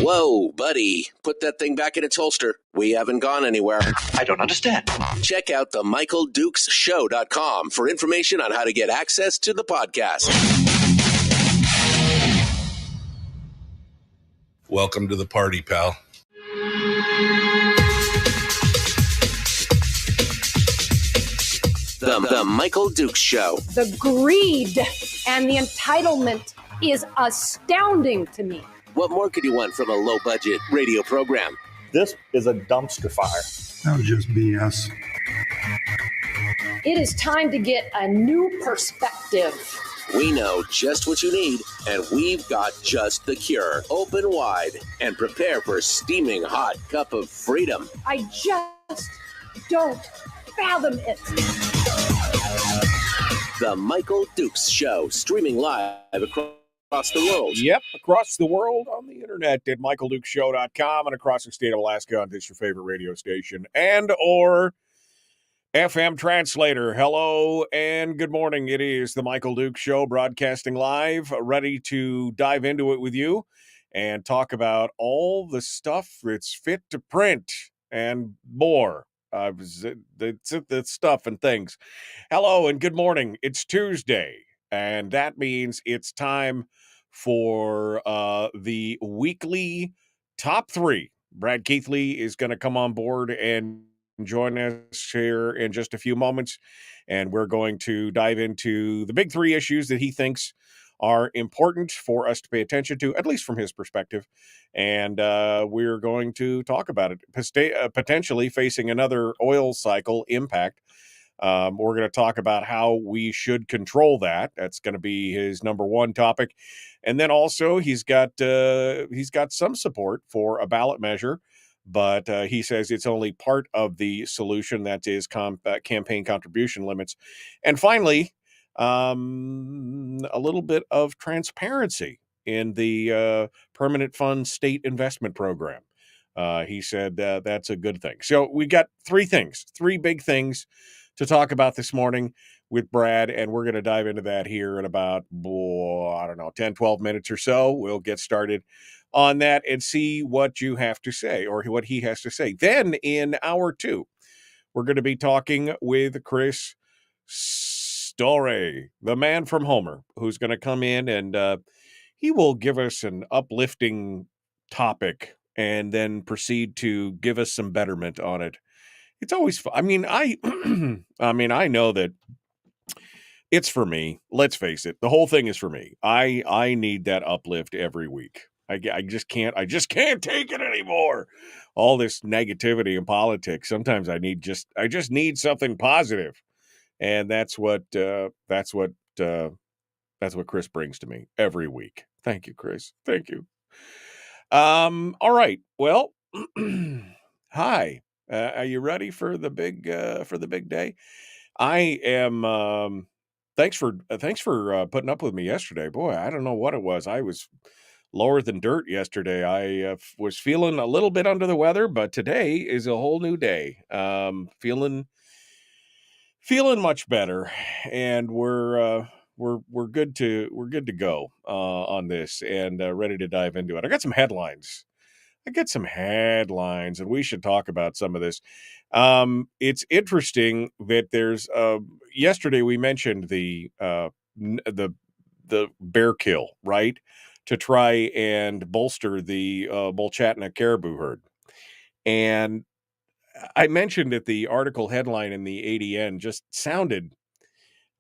Whoa, buddy. Put that thing back in its holster. We haven't gone anywhere. I don't understand. Check out the MichaelDukesShow.com for information on how to get access to the podcast. Welcome to the party, pal. The Michael Dukes Show. The greed and the entitlement is astounding to me. What more could you want from a low-budget radio program? This is a dumpster fire. That was just BS. It is time to get a new perspective. We know just what you need, and we've got just the cure. Open wide and prepare for a steaming hot cup of freedom. I just don't fathom it. The Michael Dukes Show, streaming live across the world. Yep, across the world on the internet at michaeldukeshow.com and across the state of Alaska on this your favorite radio station and or FM translator. Hello and good morning. It is the Michael Dukes Show broadcasting live, ready to dive into it with you and talk about all the stuff that's fit to print and more. The stuff and things. Hello and good morning. It's Tuesday, and that means it's time for the weekly top three. Brad Keithley is going to come on board and join us here in just a few moments, and we're going to dive into the big three issues that he thinks are important for us to pay attention to, at least from his perspective, and we're going to talk about it, potentially facing another oil cycle impact. We're going to talk about how we should control that. That's going to be his number one topic. And then also he's got some support for a ballot measure, but he says it's only part of the solution. That is campaign contribution limits. And finally, a little bit of transparency in the permanent fund state investment program. He said that's a good thing. So we got three big things to talk about this morning with Brad, and we're going to dive into that here in about, 10, 12 minutes or so. We'll get started on that and see what you have to say or what he has to say. Then in hour two, we're going to be talking with Chris Story, the man from Homer, who's going to come in and he will give us an uplifting topic and then proceed to give us some betterment on it. It's always fun. I mean, I know that it's for me. Let's face it. The whole thing is for me. I need that uplift every week. I just can't take it anymore. All this negativity in politics. Sometimes I just need something positive. And that's what That's what Chris brings to me every week. Thank you, Chris. Thank you. All right. Well, hi. Are you ready for the big day? I am. Thanks for putting up with me yesterday. Boy, I don't know what it was. I was lower than dirt yesterday. I was feeling a little bit under the weather, but today is a whole new day. Feeling much better, and we're good to go on this, and ready to dive into it. I got some headlines. And we should talk about some of this. It's interesting that there's yesterday we mentioned the bear kill, right, to try and bolster the Mulchatna caribou herd. And I mentioned that the article headline in the ADN just sounded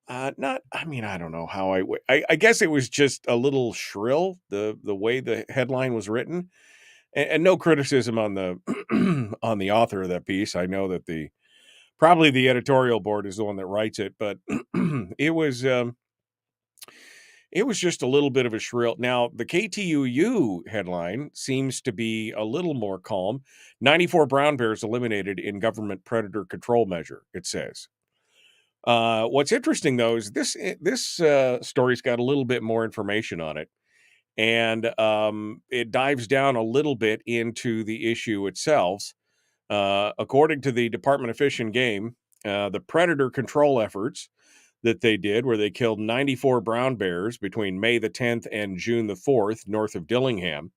not. I mean, I don't know how I guess it was just a little shrill, the way the headline was written. And no criticism on the on the author of that piece. I know that probably the editorial board is the one that writes it, but it was just a little bit of a shrill. Now, the KTUU headline seems to be a little more calm. 94 brown bears eliminated in government predator control measure, it says. What's interesting, though, is this story's got a little bit more information on it. And it dives down a little bit into the issue itself. According to the Department of Fish and Game, the predator control efforts that they did, where they killed 94 brown bears between May the 10th and June the 4th, north of Dillingham,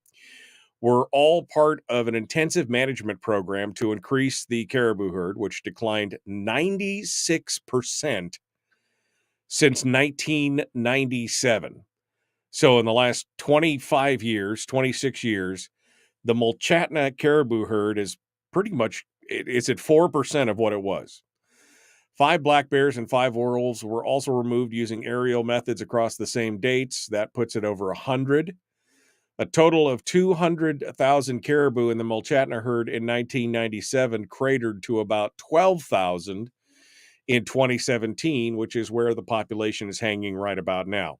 were all part of an intensive management program to increase the caribou herd, which declined 96% since 1997. So in the last 26 years, the Mulchatna caribou herd is pretty much, it's at 4% of what it was. 5 black bears and 5 orals were also removed using aerial methods across the same dates. That puts it over 100. A total of 200,000 caribou in the Mulchatna herd in 1997 cratered to about 12,000 in 2017, which is where the population is hanging right about now.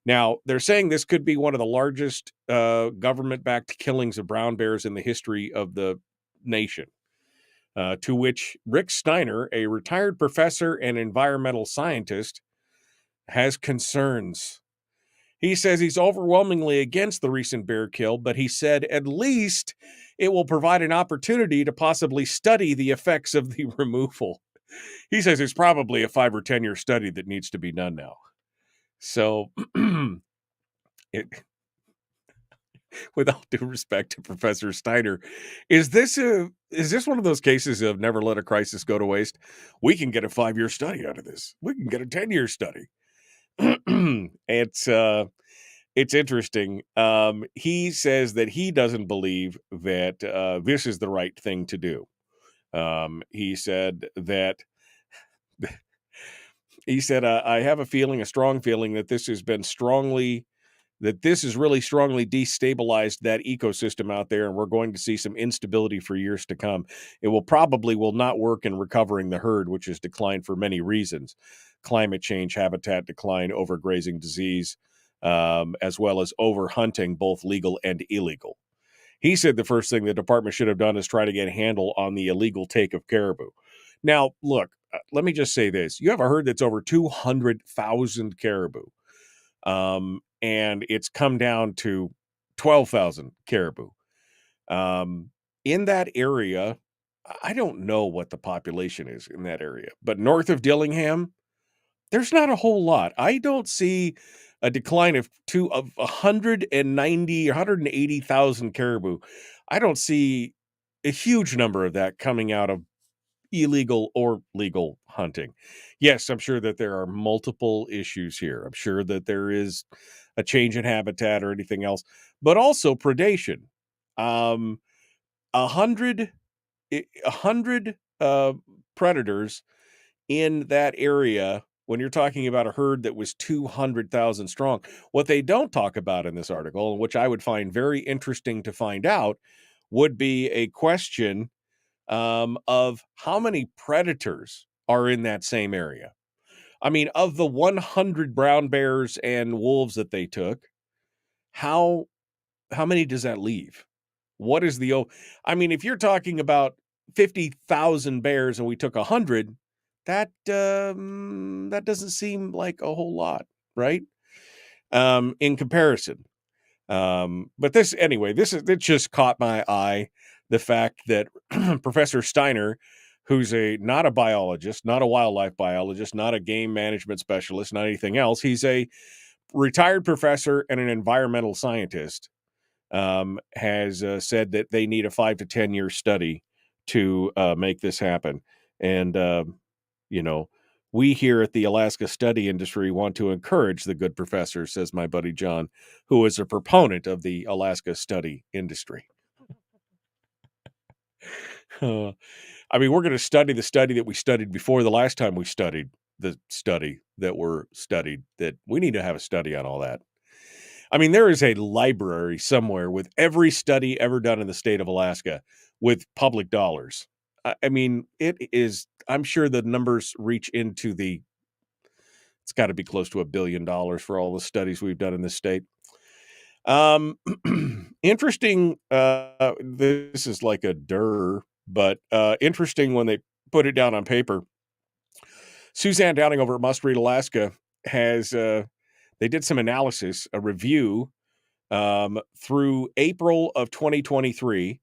Now, they're saying this could be one of the largest government-backed killings of brown bears in the history of the nation, to which Rick Steiner, a retired professor and environmental scientist, has concerns. He says he's overwhelmingly against the recent bear kill, but he said at least it will provide an opportunity to possibly study the effects of the removal. He says it's probably a 5 or 10 year study that needs to be done now. So, with all due respect to Professor Steiner, is this one of those cases of never let a crisis go to waste? We can get a 5-year study out of this. We can get a 10-year study. It's interesting. He says that he doesn't believe that this is the right thing to do. He said that. He said, I have a strong feeling that this has really strongly destabilized that ecosystem out there, and we're going to see some instability for years to come. It will not work in recovering the herd, which has declined for many reasons. Climate change, habitat decline, overgrazing disease, as well as overhunting, both legal and illegal. He said the first thing the department should have done is try to get a handle on the illegal take of caribou. Now, look, let me just say this. You have a herd that's over 200,000 caribou, and it's come down to 12,000 caribou. In that area, I don't know what the population is in that area, but north of Dillingham, there's not a whole lot. I don't see a decline of 180,000 caribou. I don't see a huge number of that coming out of illegal or legal hunting. Yes, I'm sure that there are multiple issues here. I'm sure that there is a change in habitat or anything else, but also predation. 100 predators in that area when you're talking about a herd that was 200,000 strong. What they don't talk about in this article, which I would find very interesting to find out, would be a question of how many predators are in that same area. I mean, of the 100 brown bears and wolves that they took, how many does that leave? What is I mean, if you're talking about 50,000 bears and we took 100, that doesn't seem like a whole lot, right? In comparison. But it just caught my eye, the fact that Professor Steiner, who's not a biologist, not a wildlife biologist, not a game management specialist, not anything else. He's a retired professor and an environmental scientist, has said that they need a 5 to 10 year study to make this happen. And, we here at the Alaska Study Industry want to encourage the good professor, says my buddy John, who is a proponent of the Alaska Study Industry. We're going to study the study that we studied before the last time we studied the study that were studied, that we need to have a study on all that. I mean, there is a library somewhere with every study ever done in the state of Alaska with public dollars. I mean, it is, I'm sure the numbers reach into it's got to be close to $1 billion for all the studies we've done in this state. Interesting. This is like a but interesting when they put it down on paper. Suzanne Downing over at Must Read Alaska has, they did some analysis, a review through April of 2023,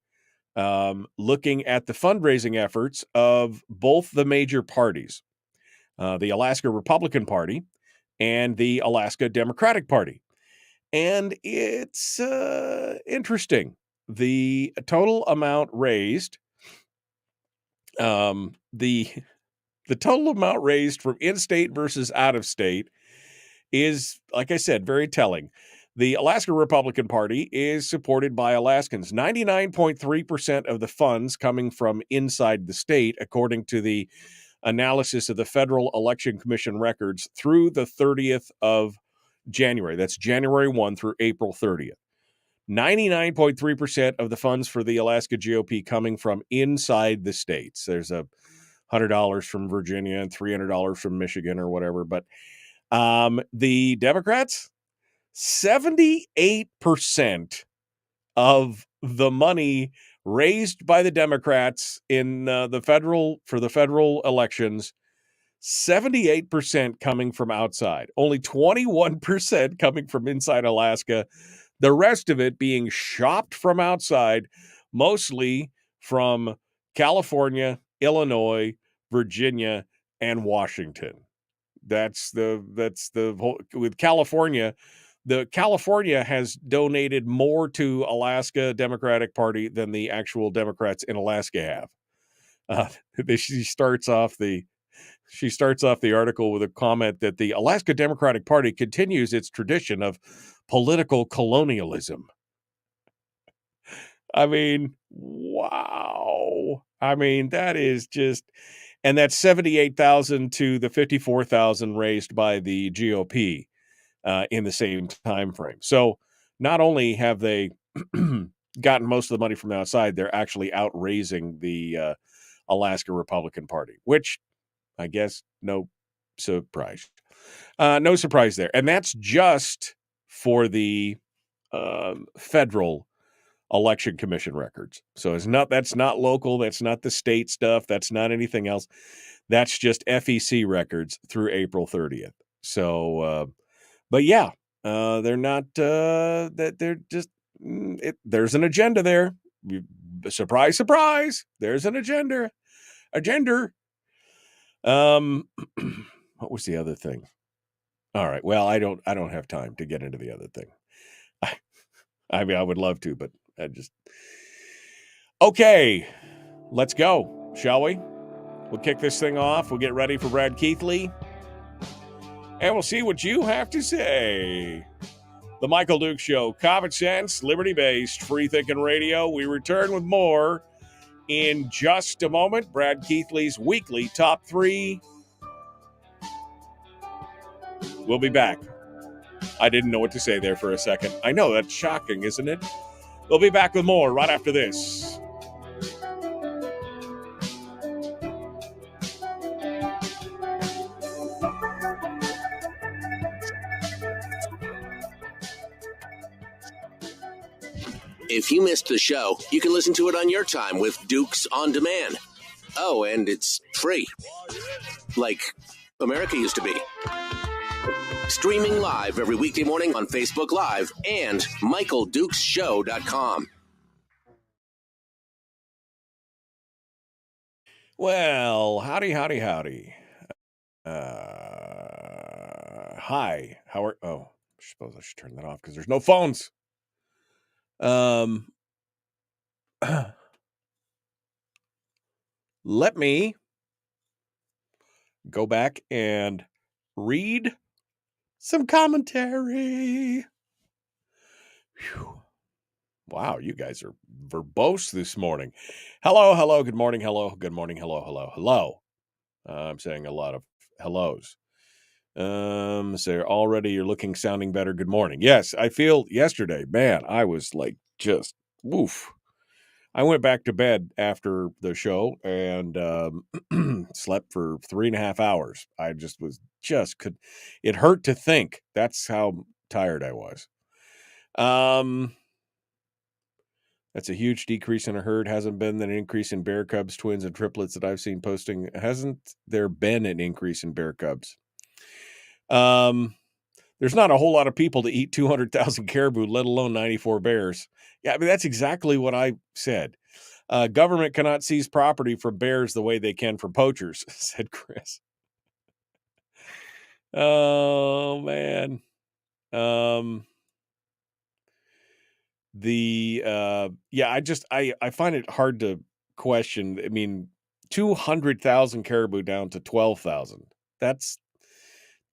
looking at the fundraising efforts of both the major parties, the Alaska Republican Party and the Alaska Democratic Party. And it's interesting. The total amount raised, the total amount raised from in-state versus out-of-state is, like I said, very telling. The Alaska Republican Party is supported by Alaskans. 99.3% of the funds coming from inside the state, according to the analysis of the Federal Election Commission records through the 30th of January. That's January 1 through April 30th. 99.3% of the funds for the Alaska GOP coming from inside the states. There's $100 from Virginia and $300 from Michigan or whatever. But the Democrats, 78% of the money raised by the Democrats in the federal elections, 78% coming from outside, only 21% coming from inside Alaska. The rest of it being shopped from outside, mostly from California, Illinois, Virginia, and Washington. That's the whole, with California. California has donated more to Alaska Democratic Party than the actual Democrats in Alaska have. She starts off the article with a comment that the Alaska Democratic Party continues its tradition of political colonialism. I mean, wow. I mean, that is just, and that's 78,000 to the 54,000 raised by the GOP in the same time frame. So not only have they gotten most of the money from outside, they're actually outraising the Alaska Republican Party, which I guess no surprise. No surprise there. And that's just for the federal election commission records. So that's not local. That's not the state stuff. That's not anything else. That's just FEC records through April 30th. So, but yeah, they're not, they're just, there's an agenda there. Surprise, surprise. There's an agenda. What was the other thing? All right. Well, I don't have time to get into the other thing. I mean, I would love to, but okay, let's go, shall we? We'll kick this thing off. We'll get ready for Brad Keithley, and we'll see what you have to say. The Michael Duke Show, common sense, liberty-based, free-thinking radio. We return with more in just a moment. Brad Keithley's weekly top 3. We'll be back. I didn't know what to say there for a second. I know, that's shocking, isn't it? We'll be back with more right after this. If you missed the show, you can listen to it on your time with Dukes On Demand. Oh, and it's free. Like America used to be. Streaming live every weekday morning on Facebook Live and MichaelDukesShow.com. Well, howdy. Hi. How are... Oh, I suppose I should turn that off because there's no phones. Let me go back and read some commentary. Whew. Wow, you guys are verbose this morning. Hello, good morning, hello. I'm saying a lot of hellos. So already you're looking, sounding better. Good morning. Yes, I feel yesterday, man, I was like just woof. I went back to bed after the show and slept for 3.5 hours. I it hurt to think. That's how tired I was. That's a huge decrease in a herd. Hasn't been an increase in bear cubs, twins, and triplets that I've seen posting. Hasn't there been an increase in bear cubs? There's not a whole lot of people to eat 200,000 caribou, let alone 94 bears. Yeah, I mean, that's exactly what I said. Government cannot seize property from bears the way they can from poachers, said Chris. Oh, man. I find it hard to question. I mean, 200,000 caribou down to 12,000. That's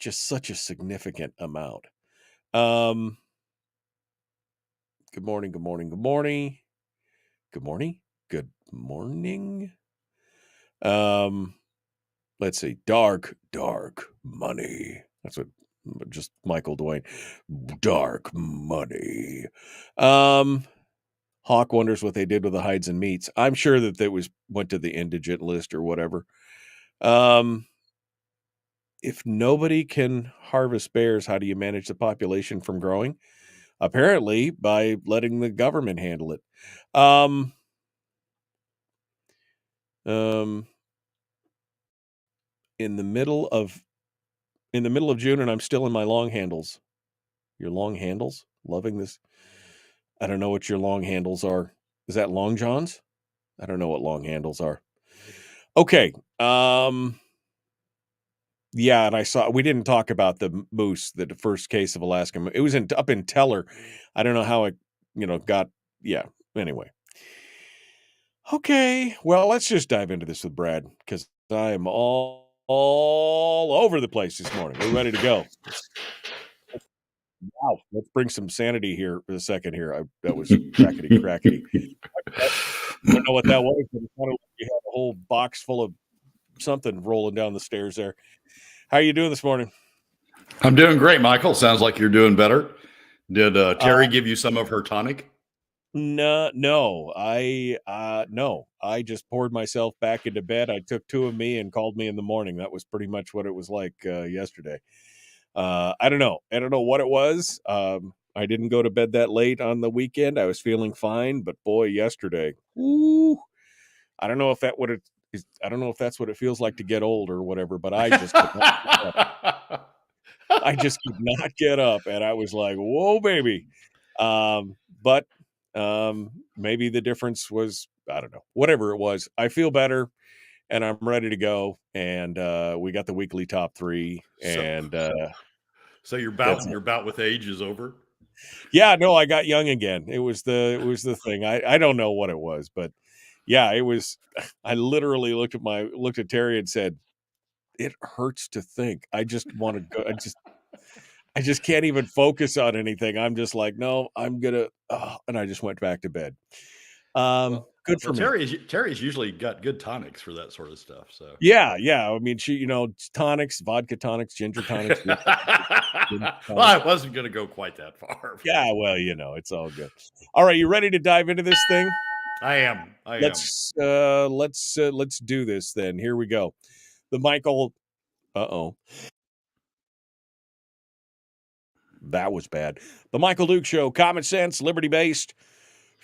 just such a significant amount. Good morning. Let's see. Dark money. That's what just Michael Dwayne. Dark money. Hawk wonders what they did with the hides and meats. I'm sure that went to the indigent list or whatever. If nobody can harvest bears, how do you manage the population from growing? Apparently by letting the government handle it. In the middle of June, and I'm still in my long handles. Your long handles? Loving this. I don't know what your long handles are. Is that long johns? I don't know what long handles are. Okay. Yeah, and we didn't talk about the moose, the first case of Alaskan. It was up in Teller. I don't know how it, got, yeah. Anyway. Okay. Well, let's just dive into this with Brad because I am all over the place this morning. We're ready to go. Wow. Let's bring some sanity here for a second here. That was crackety. I don't know what that was, but it sounded like you had a whole box full of something rolling down the stairs there. How are you doing this morning? I'm doing great, Michael. Sounds like you're doing better. Did Terry give you some of her tonic? No. I just poured myself back into bed. I took 2 of me and called me in the morning. That was pretty much what it was like yesterday. I don't know what it was. I didn't go to bed that late on the weekend. I was feeling fine, but boy, yesterday, I don't know if that's what it feels like to get old or whatever, but I just could not get up. I just could not get up, and I was like, whoa, baby. But maybe the difference was, I don't know, whatever it was. I feel better, and I'm ready to go. And we got the weekly top 3, and so your bout with age is over. Yeah, no, I got young again. It was the thing. I don't know what it was, but yeah, it was. I literally looked at Terry and said, "It hurts to think. I just want to go. I just can't even focus on anything. I'm just like, no, I'm gonna." And I just went back to bed. Good for me. Terry's usually got good tonics for that sort of stuff. So yeah. I mean, she, tonics, vodka tonics, ginger tonics. Well, I wasn't going to go quite that far. Yeah, well, it's all good. All right, you ready to dive into this thing? I am. Let's do this then. Here we go. The Michael. That was bad. The Michael Duke Show, common sense, liberty-based,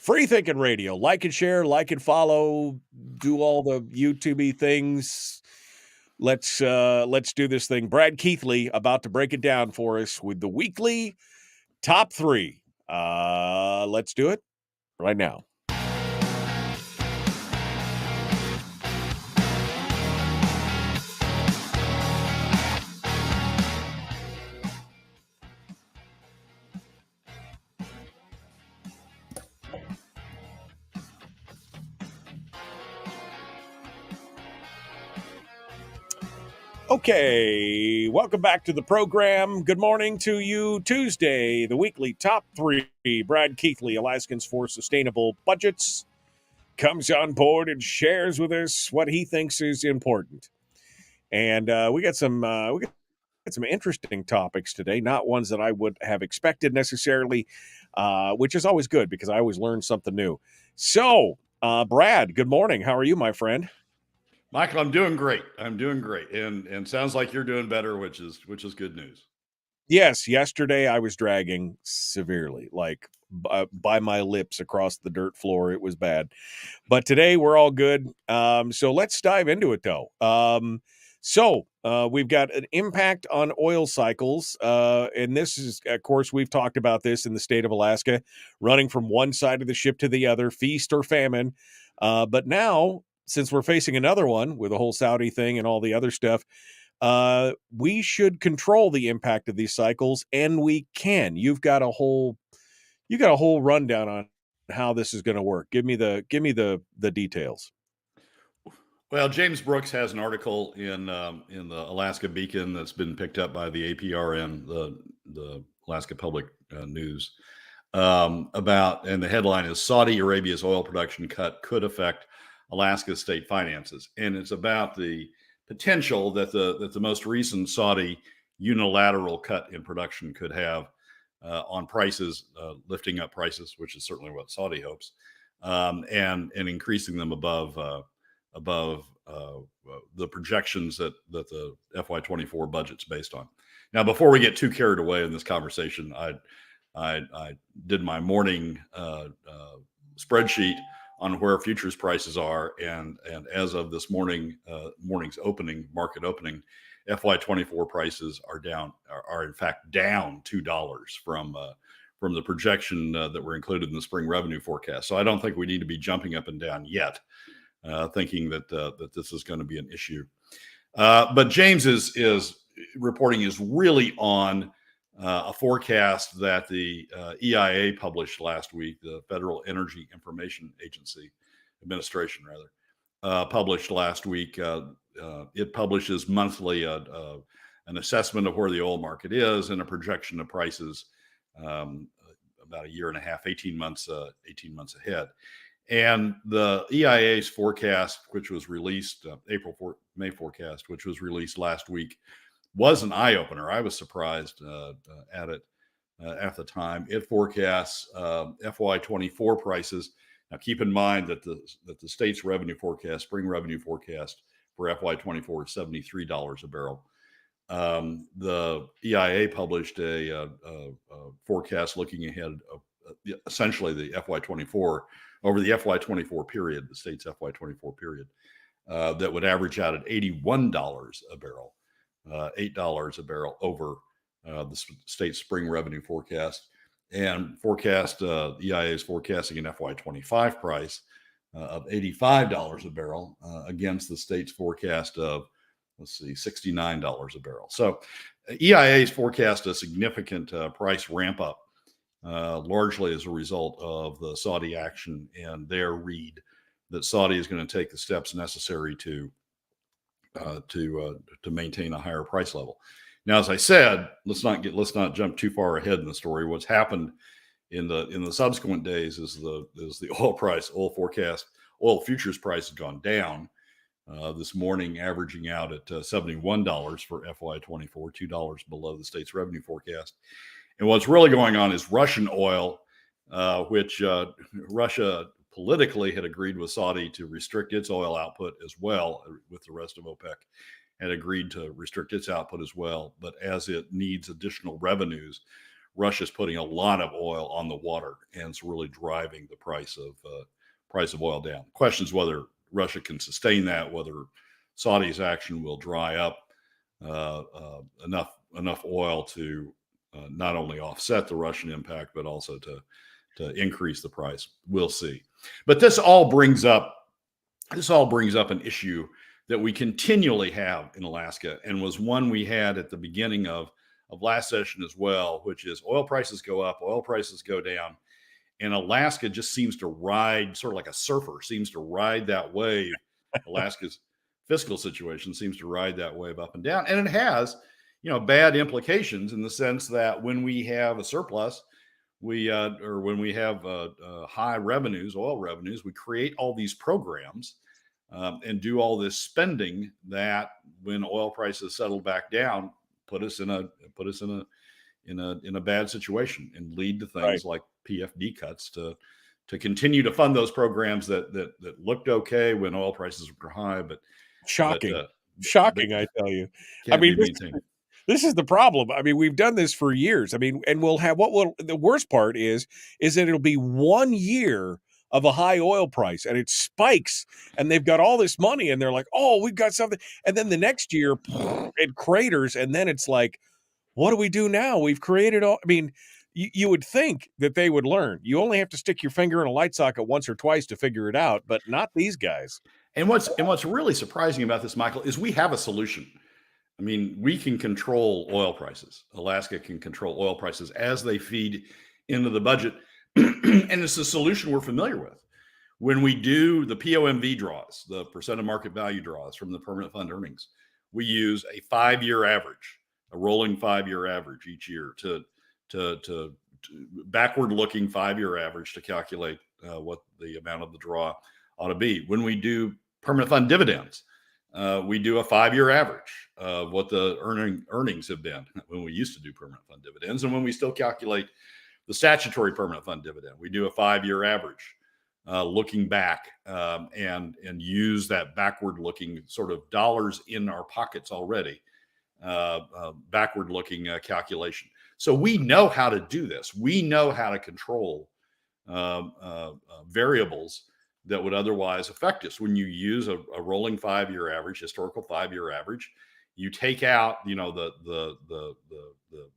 Free Thinking Radio. Like and share, like and follow, do all the YouTube-y things. Let's do this thing. Brad Keithley about to break it down for us with the weekly top 3. Let's do it right now. Okay, welcome back to the program. Good morning to you. Tuesday, the weekly top 3. Brad Keithley, Alaskans For Sustainable Budgets, comes on board and shares with us what he thinks is important. And we got some interesting topics today, not ones that I would have expected necessarily, which is always good because I always learn something new. So, Brad, good morning. How are you, my friend? Michael, I'm doing great. And sounds like you're doing better, which is good news. Yes, yesterday I was dragging severely, like by my lips across the dirt floor. It was bad. But today we're all good. So let's dive into it, though. We've got an impact on oil cycles. And this is, of course, we've talked about this in the state of Alaska, running from one side of the ship to the other, feast or famine. But now, since we're facing another one with the whole Saudi thing and all the other stuff, we should control the impact of these cycles, and we can. You've got a whole rundown on how this is going to work. Give me the details. Well, James Brooks has an article in the Alaska Beacon that's been picked up by the APRN, the Alaska Public News, about, and the headline is Saudi Arabia's oil production cut could affect Alaska's state finances, and it's about the potential that the most recent Saudi unilateral cut in production could have on prices, lifting up prices, which is certainly what Saudi hopes, and increasing them above the projections that the FY24 budget's based on. Now, before we get too carried away in this conversation, I did my morning spreadsheet on where futures prices are, and as of this morning's market opening, FY24 prices are in fact down $2 from the projection that were included in the spring revenue forecast. So I don't think we need to be jumping up and down yet, thinking that this is going to be an issue. But James is reporting is really on a forecast that the EIA published last week, the Federal Energy Information Administration, published last week. It publishes monthly an assessment of where the oil market is and a projection of prices about a year and a half, 18 months ahead. And the EIA's forecast, which was released, May forecast, which was released last week, was an eye-opener. I was surprised at it at the time. It forecasts FY24 prices. Now, keep in mind that the state's spring revenue forecast for FY24 is $73 a barrel. The EIA published a forecast looking ahead of essentially the FY24 over the FY24 period, the state's FY24 period, that would average out at $81 a barrel. $8 a barrel over the state's spring revenue forecast, and EIA is forecasting an FY25 price of $85 a barrel against the state's forecast of, $69 a barrel. So EIA's forecast a significant price ramp up, largely as a result of the Saudi action and their read that Saudi is going to take the steps necessary to maintain a higher price level. Now, as I said, let's not jump too far ahead in the story. What's happened in the subsequent days is the oil futures price has gone down. This morning, averaging out at $71 for FY24, $2 below the state's revenue forecast. And what's really going on is Russian oil, which Russia politically had agreed with Saudi to restrict its oil output as well, with the rest of OPEC, had agreed to restrict its output as well. But as it needs additional revenues, Russia's putting a lot of oil on the water, and it's really driving the price of oil down. The question is whether Russia can sustain that, whether Saudi's action will dry up enough oil to not only offset the Russian impact, but also to increase the price. We'll see. But this all brings up an issue that we continually have in Alaska, and was one we had at the beginning of last session as well, which is oil prices go up, oil prices go down, and Alaska just seems to ride, sort of like a surfer, seems to ride that wave. Alaska's fiscal situation seems to ride that wave up and down, and it has, bad implications in the sense that when we have a surplus, or when we have high revenues, oil revenues, we create all these programs and do all this spending that, when oil prices settle back down, put us in a bad situation and lead to things like PFD cuts to continue to fund those programs that looked okay when oil prices were high, but shocking, I tell you. I mean, this is the problem. I mean, we've done this for years. I mean, and we'll have the worst part is that it'll be 1 year of a high oil price and it spikes and they've got all this money and they're like, oh, we've got something. And then the next year it craters. And then it's like, what do we do now? We've created all, I mean, you would think that they would learn. You only have to stick your finger in a light socket once or twice to figure it out, but not these guys. And what's really surprising about this, Michael, is we have a solution. I mean, we can control oil prices. Alaska can control oil prices as they feed into the budget. And it's a solution we're familiar with. When we do the POMV draws, the percent of market value draws from the permanent fund earnings, we use a 5-year average, a rolling 5-year average each year to backward-looking 5-year average to calculate what the amount of the draw ought to be. When we do permanent fund dividends, we do a 5-year average of what the earnings have been when we used to do permanent fund dividends. And when we still calculate the statutory permanent fund dividend, we do a 5-year average looking back and use that backward-looking sort of dollars in our pockets already, backward-looking calculation. So we know how to do this. We know how to control variables that would otherwise affect us. When you use a rolling 5-year average, historical 5-year average, you take out, the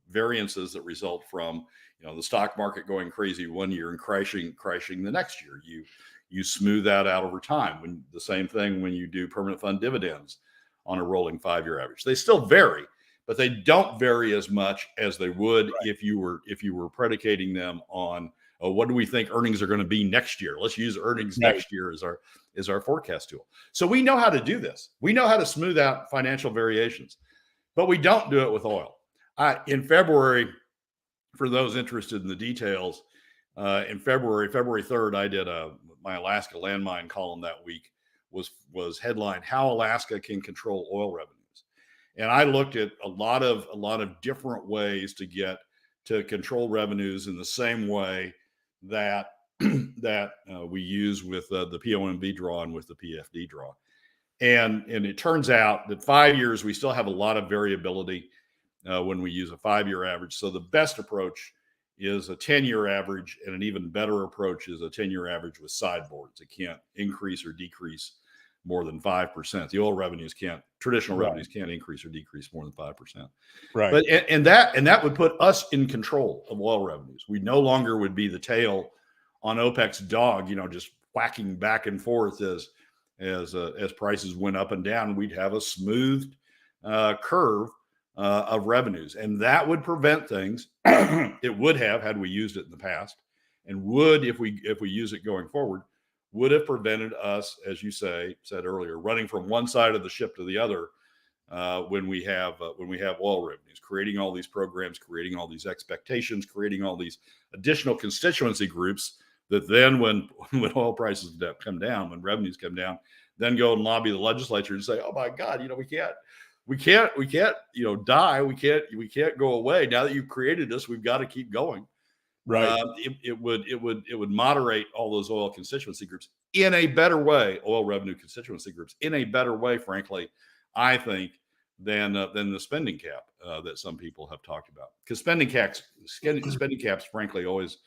variances that result from, the stock market going crazy 1 year and crashing the next year. You smooth that out over time. When the same thing when you do permanent fund dividends on a rolling 5-year average, they still vary, but they don't vary as much as they would if you were predicating them on, what do we think earnings are going to be next year? Let's use earnings next year as our forecast tool. So we know how to do this. We know how to smooth out financial variations, but we don't do it with oil. In February, for those interested in the details, in February 3rd, I did my Alaska landmine column that week was headlined "How Alaska Can Control Oil Revenues," and I looked at a lot of different ways to control revenues in the same way that we use with the POMV draw and with the PFD draw, and it turns out that 5 years we still have a lot of variability when we use a 5-year average. So the best approach is a 10-year average, and an even better approach is a 10-year average with sideboards. It can't increase or decrease more than 5%. The oil revenues traditional revenues can't increase or decrease more than 5%. Right. But and that would put us in control of oil revenues. We no longer would be the tail on OPEC's dog, just whacking back and forth as prices went up and down. We'd have a smoothed curve of revenues, and that would prevent things. It would have, had we used it in the past, and would, if we use it going forward, would have prevented us, as you said earlier, running from one side of the ship to the other when we have oil revenues, creating all these programs, creating all these expectations, creating all these additional constituency groups that then, when oil prices come down, when revenues come down, then go and lobby the legislature and say, "Oh my God, we can't, die. We can't go away. Now that you've created us, we've got to keep going." Right. It would moderate all those oil constituency groups in a better way, oil revenue constituency groups in a better way, frankly, I think, than the spending cap that some people have talked about. Because spending caps, frankly, always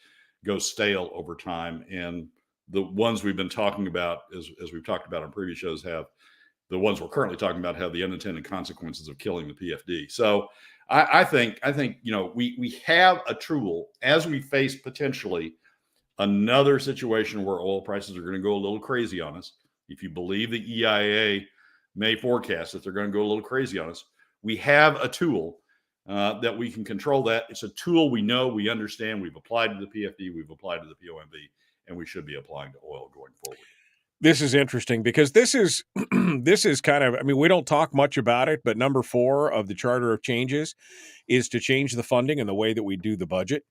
go stale over time, and the ones we've been talking about, as we've talked about on previous shows, the ones we're currently talking about have the unintended consequences of killing the PFD. So I think we have a tool as we face potentially another situation where oil prices are going to go a little crazy on us. If you believe the EIA may forecast that they're going to go a little crazy on us, we have a tool that we can control that. It's a tool we know, we understand. We've applied to the PFD, we've applied to the POMV, and we should be applying to oil going forward. This is interesting because this is kind of, I mean, we don't talk much about it, but number 4 of the Charter of Changes is to change the funding and the way that we do the budget.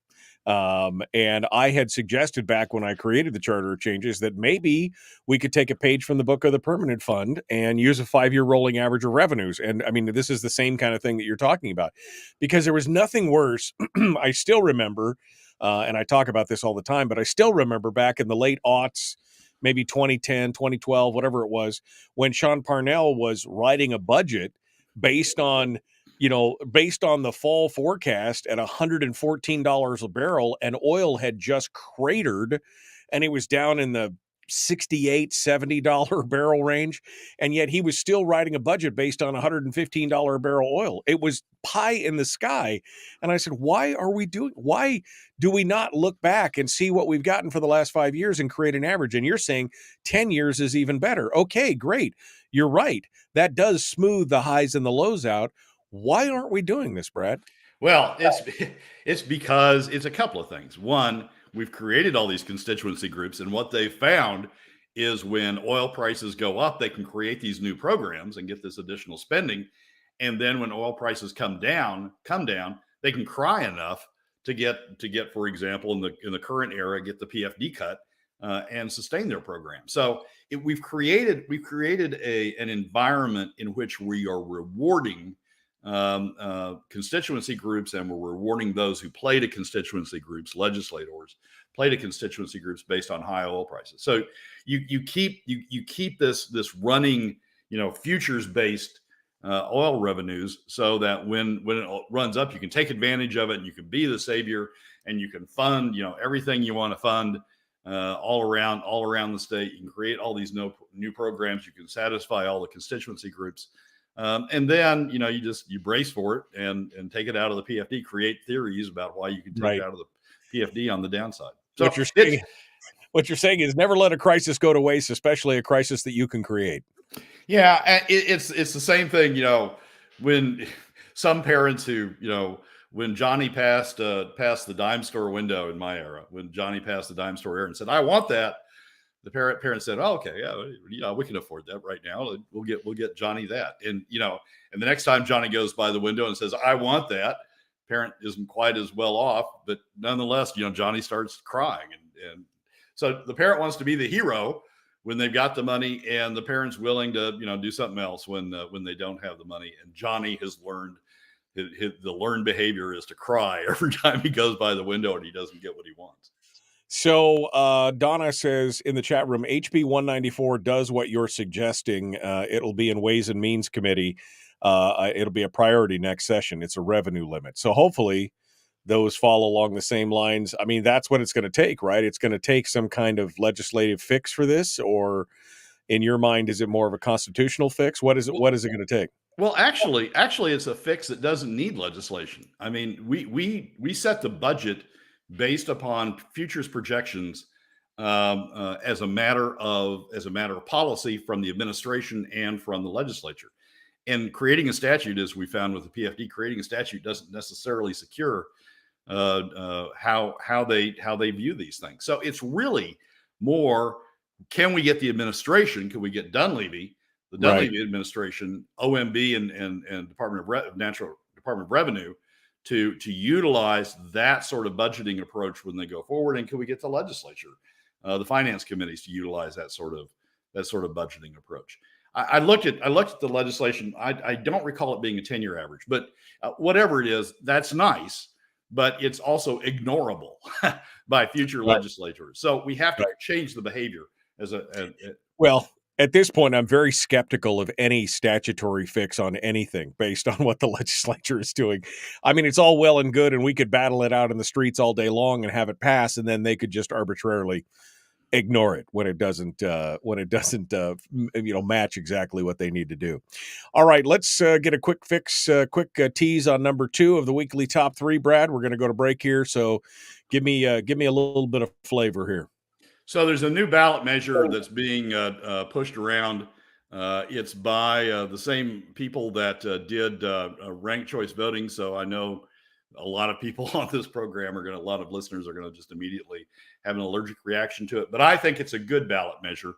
And I had suggested back when I created the Charter of Changes that maybe we could take a page from the book of the Permanent Fund and use a 5-year rolling average of revenues. And I mean, this is the same kind of thing that you're talking about, because there was nothing worse. I still remember, and I talk about this all the time, but I still remember back in the late aughts, maybe 2010, 2012, whatever it was, when Sean Parnell was writing a budget based on the fall forecast at $114 a barrel, and oil had just cratered and it was down in the $68, $70 a barrel range. And yet he was still writing a budget based on $115 a barrel oil. It was pie in the sky. And I said, why do we not look back and see what we've gotten for the last 5 years and create an average? And you're saying 10 years is even better. Okay, great. You're right. That does smooth the highs and the lows out. Why aren't we doing this, Brad? Well, it's because it's a couple of things. One, we've created all these constituency groups, and what they found is when oil prices go up, they can create these new programs and get this additional spending. And then when oil prices come down, they can cry enough to get, for example, in the current era, get the PFD cut and sustain their program. So we've created an environment in which we are rewarding constituency groups, and we're rewarding those who play to constituency groups, legislators play to constituency groups based on high oil prices. So you keep this running, futures based oil revenues, so that when it runs up, you can take advantage of it, and you can be the savior, and you can fund everything you want to fund all around the state. You can create all these new programs. You can satisfy all the constituency groups. And then, you brace for it and take it out of the PFD, create theories about why you can take it out of the PFD on the downside. So what you're saying is never let a crisis go to waste, especially a crisis that you can create. Yeah. It's the same thing, when some parents who, when Johnny passed the dime store window in my era, when Johnny passed the dime store era and said, I want that. The parents said, "Oh, okay, yeah, we can afford that right now. We'll get Johnny that." And and the next time Johnny goes by the window and says, "I want that," parent isn't quite as well off, but nonetheless, Johnny starts crying, and so the parent wants to be the hero when they've got the money, and the parent's willing to do something else when they don't have the money. And Johnny has learned the learned behavior is to cry every time he goes by the window and he doesn't get what he wants. So Donna says in the chat room, HB 194 does what you're suggesting. It'll be in Ways and Means Committee. It'll be a priority next session. It's a revenue limit. So hopefully those fall along the same lines. I mean, that's what it's going to take, right? It's going to take some kind of legislative fix for this, or in your mind, is it more of a constitutional fix? What is it going to take? Well, actually, it's a fix that doesn't need legislation. I mean, we set the budget based upon futures projections as a matter of policy from the administration and from the legislature. And creating a statute, as we found with the PFD, creating a statute doesn't necessarily secure how they view these things. So it's really more, can we get the administration? Can we get Dunleavy, the Dunleavy administration, OMB, and Department of Revenue to utilize that sort of budgeting approach when they go forward? And can we get the legislature, the finance committees, to utilize that sort of budgeting approach? I looked at the legislation. I don't recall it being a 10-year average, but whatever it is, that's nice, but it's also ignorable by future legislators. So we have to change the behavior at this point, I'm very skeptical of any statutory fix on anything based on what the legislature is doing. I mean, it's all well and good, and we could battle it out in the streets all day long and have it pass, and then they could just arbitrarily ignore it when it doesn't match exactly what they need to do. All right, let's get a quick tease on number 2 of the weekly top 3. Brad, we're going to go to break here, so give me a little bit of flavor here. So there's a new ballot measure that's being pushed around. It's by the same people that did ranked choice voting. So I know a lot of people on this program a lot of listeners are going to just immediately have an allergic reaction to it. But I think it's a good ballot measure.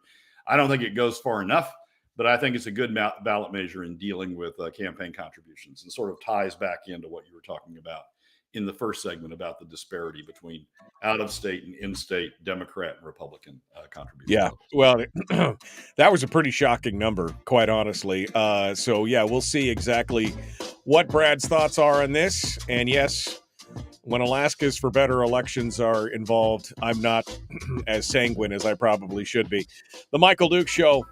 I don't think it goes far enough, but I think it's a good ballot measure in dealing with campaign contributions, and sort of ties back into what you were talking about in the first segment about the disparity between out-of-state and in-state Democrat and Republican contributions. Yeah, well, that was a pretty shocking number, quite honestly. So, yeah, we'll see exactly what Brad's thoughts are on this. And yes, when Alaskans for Better elections are involved, I'm not as sanguine as I probably should be. The Michael Duke Show,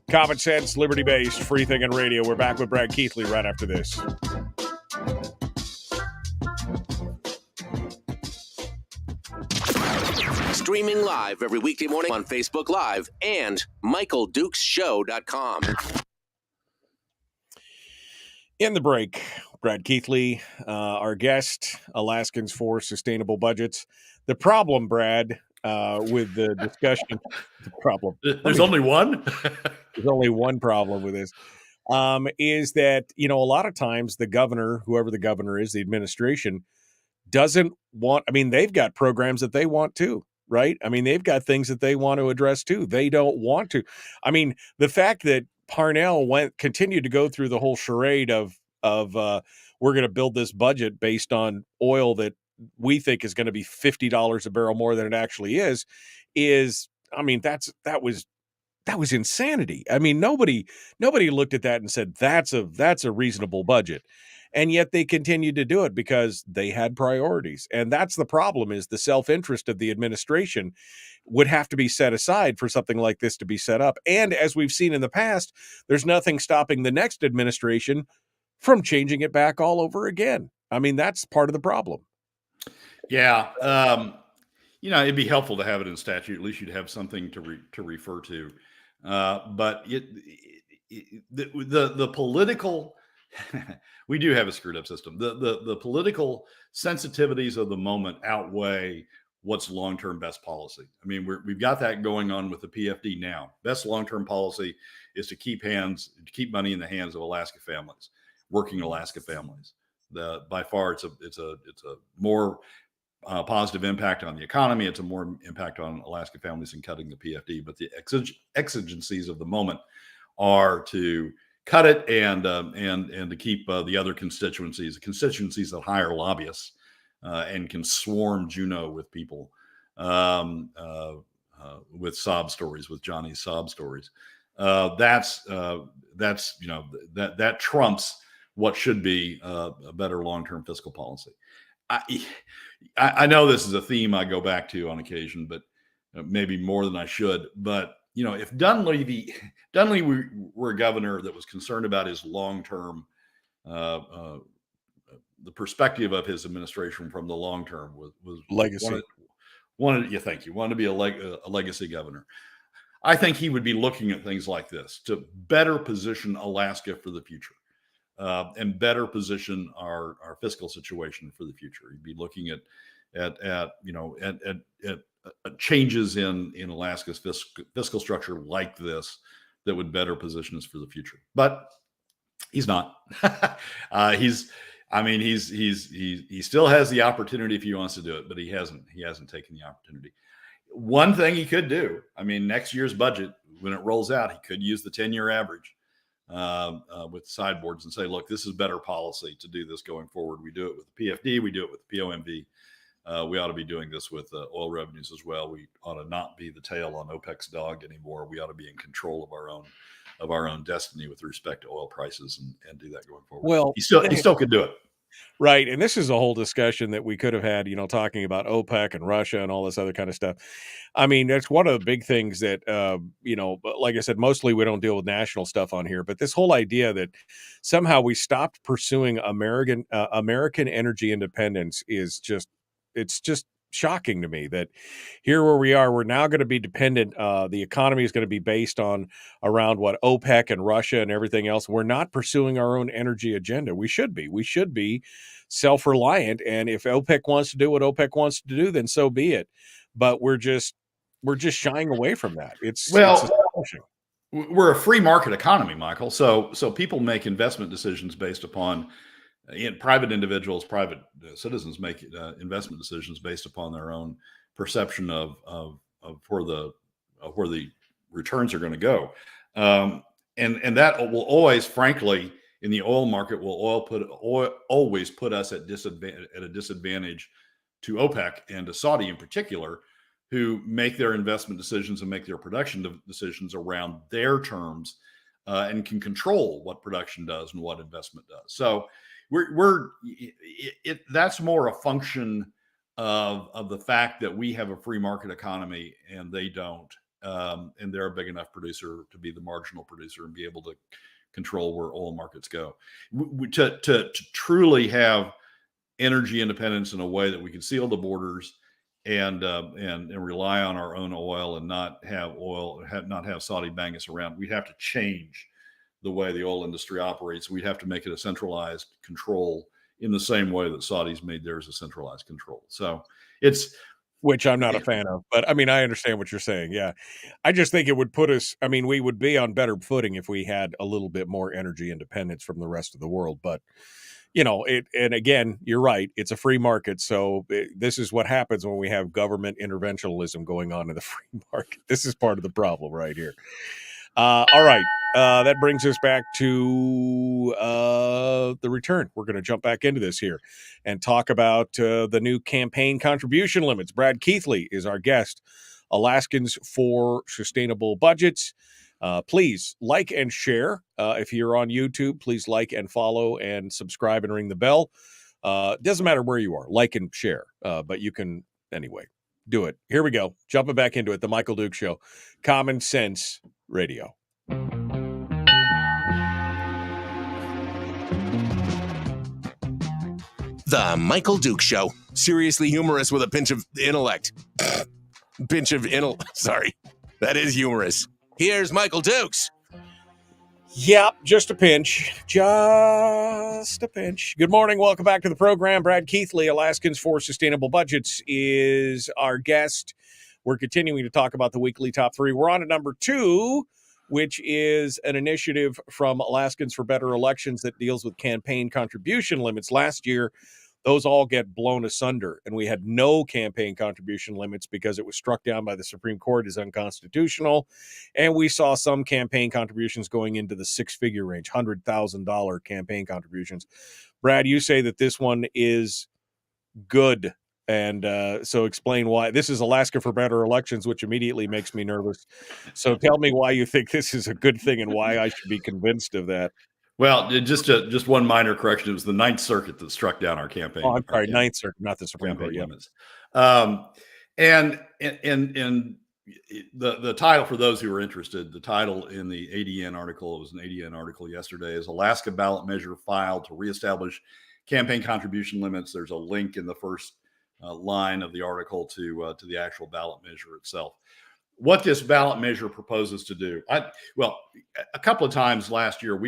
common sense, liberty-based, free-thinking radio. We're back with Brad Keithley right after this. Streaming live every weekday morning on Facebook Live and MichaelDukesShow.com. In the break, Brad Keithley, our guest, Alaskans For Sustainable Budgets. The problem, Brad, with the discussion, There's only one? There's only one problem with this, is that, a lot of times the governor, whoever the governor is, the administration, doesn't want, they've got programs that they want too, right? They've got things that they want to address too. They don't want to. The fact that Parnell continued to go through the whole charade of we're going to build this budget based on oil that we think is going to be $50 a barrel more than it actually is that was insanity. Nobody looked at that and said that's a reasonable budget. And yet they continued to do it because they had priorities. And that's the problem, is the self-interest of the administration would have to be set aside for something like this to be set up. And as we've seen in the past, there's nothing stopping the next administration from changing it back all over again. That's part of the problem. Yeah. It'd be helpful to have it in statute. At least you'd have something to refer to. But the political... we do have a screwed up system. The political sensitivities of the moment outweigh what's long-term best policy. We've got that going on with the PFD now. Best long-term policy is to keep money in the hands of Alaska families, working Alaska families. By far, it's a more positive impact on the economy. It's a more impact on Alaska families in cutting the PFD. But the exigencies of the moment are to cut it and to keep the other constituencies that hire lobbyists and can swarm Juneau with people with sob stories, with Johnny's sob stories. That trumps what should be a better long-term fiscal policy. I know this is a theme I go back to on occasion, but maybe more than I should. But if Dunleavy were a governor that was concerned about his long-term, the perspective of his administration from the long term was legacy. Wanted to be a legacy governor. I think he would be looking at things like this to better position Alaska for the future, and better position our fiscal situation for the future. He'd be looking at changes in Alaska's fiscal structure like this that would better position us for the future. But he's not. He still has the opportunity if he wants to do it, but he hasn't taken the opportunity. One thing he could do, next year's budget, when it rolls out, he could use the 10-year average with sideboards and say, look, this is better policy to do this going forward. We do it with the PFD. We do it with the POMV. We ought to be doing this with oil revenues as well. We ought to not be the tail on OPEC's dog anymore. We ought to be in control of our own destiny with respect to oil prices and do that going forward. Well, he still could do it. Right. And this is a whole discussion that we could have had, talking about OPEC and Russia and all this other kind of stuff. I mean, that's one of the big things that, but like I said, mostly we don't deal with national stuff on here. But this whole idea that somehow we stopped pursuing American energy independence it's just shocking to me that here where we are, we're now going to be dependent. The economy is going to be based on around what OPEC and Russia and everything else. We're not pursuing our own energy agenda. We should be. We should be self-reliant. And if OPEC wants to do what OPEC wants to do, then so be it. But we're just shying away from that. It's astonishing. We're a free market economy, Michael. So people make investment decisions based upon private individuals, private citizens make investment decisions based upon their own perception of where the returns are going to go, and that will always, frankly, in the oil market, will always put us at a disadvantage to OPEC and to Saudi in particular, who make their investment decisions and make their production decisions around their terms, and can control what production does and what investment does. So that's more a function of the fact that we have a free market economy and they don't, and they're a big enough producer to be the marginal producer and be able to control where oil markets go. To truly have energy independence in a way that we can seal the borders and rely on our own oil and not have Saudi bang us around, we'd have to change the way the oil industry operates. We'd have to make it a centralized control in the same way that Saudis made theirs a centralized control. So which I'm not a fan of, but I mean, I understand what you're saying. Yeah. I just think it would put us, we would be on better footing if we had a little bit more energy independence from the rest of the world. But, and again, you're right. It's a free market. So this is what happens when we have government interventionism going on in the free market. This is part of the problem right here. All right. That brings us back to the return. We're going to jump back into this here and talk about the new campaign contribution limits. Brad Keithley is our guest. Alaskans For Sustainable Budgets. Please like and share. If you're on YouTube, please like and follow and subscribe and ring the bell. Doesn't matter where you are. Like and share. But you can, anyway, do it. Here we go. Jumping back into it. The Michael Duke Show. Common Sense Radio. The Michael Duke Show. Seriously humorous with a pinch of intellect. Sorry. That is humorous. Here's Michael Dukes. Yep, just a pinch. Just a pinch. Good morning. Welcome back to the program. Brad Keithley, Alaskans For Sustainable Budgets, is our guest. We're continuing to talk about the weekly top three. We're on to number 2, which is an initiative from Alaskans for Better Elections that deals with campaign contribution limits. Last year, those all get blown asunder, and we had no campaign contribution limits because it was struck down by the Supreme Court as unconstitutional, and we saw some campaign contributions going into the six-figure range, $100,000 campaign contributions. Brad, you say that this one is good, and so explain why. This is Alaska for Better Elections, which immediately makes me nervous. So tell me why you think this is a good thing and why I should be convinced of that. Well, just one minor correction. It was the Ninth Circuit that struck down our campaign. Oh, I'm sorry, Ninth Circuit, not the Supreme Court. Limits. And the title, for those who are interested, the title in the ADN article, it was an ADN article yesterday, is Alaska ballot measure filed to reestablish campaign contribution limits. There's a link in the first line of the article to the actual ballot measure itself. What this ballot measure proposes to do. A couple of times last year,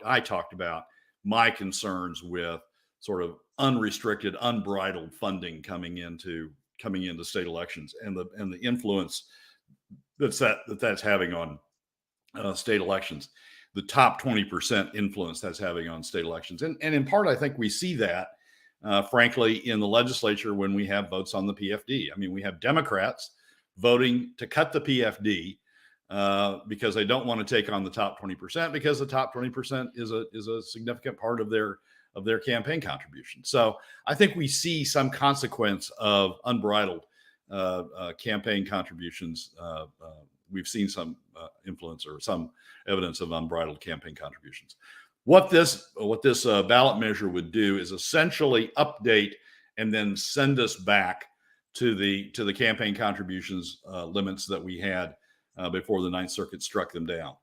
I talked about my concerns with sort of unrestricted, unbridled funding coming into state elections and the influence that's having on state elections, the top 20% influence that's having on state elections. And in part, I think we see that, frankly, in the legislature when we have votes on the PFD. I mean, we have Democrats voting to cut the PFD because they don't want to take on the top 20%, because the top 20% is a significant part of their campaign contribution. So I think we see some consequence of unbridled campaign contributions. We've seen some influence or some evidence of unbridled campaign contributions. What this ballot measure would do is essentially update and then send us back to the campaign contributions limits that we had before the Ninth Circuit struck them down.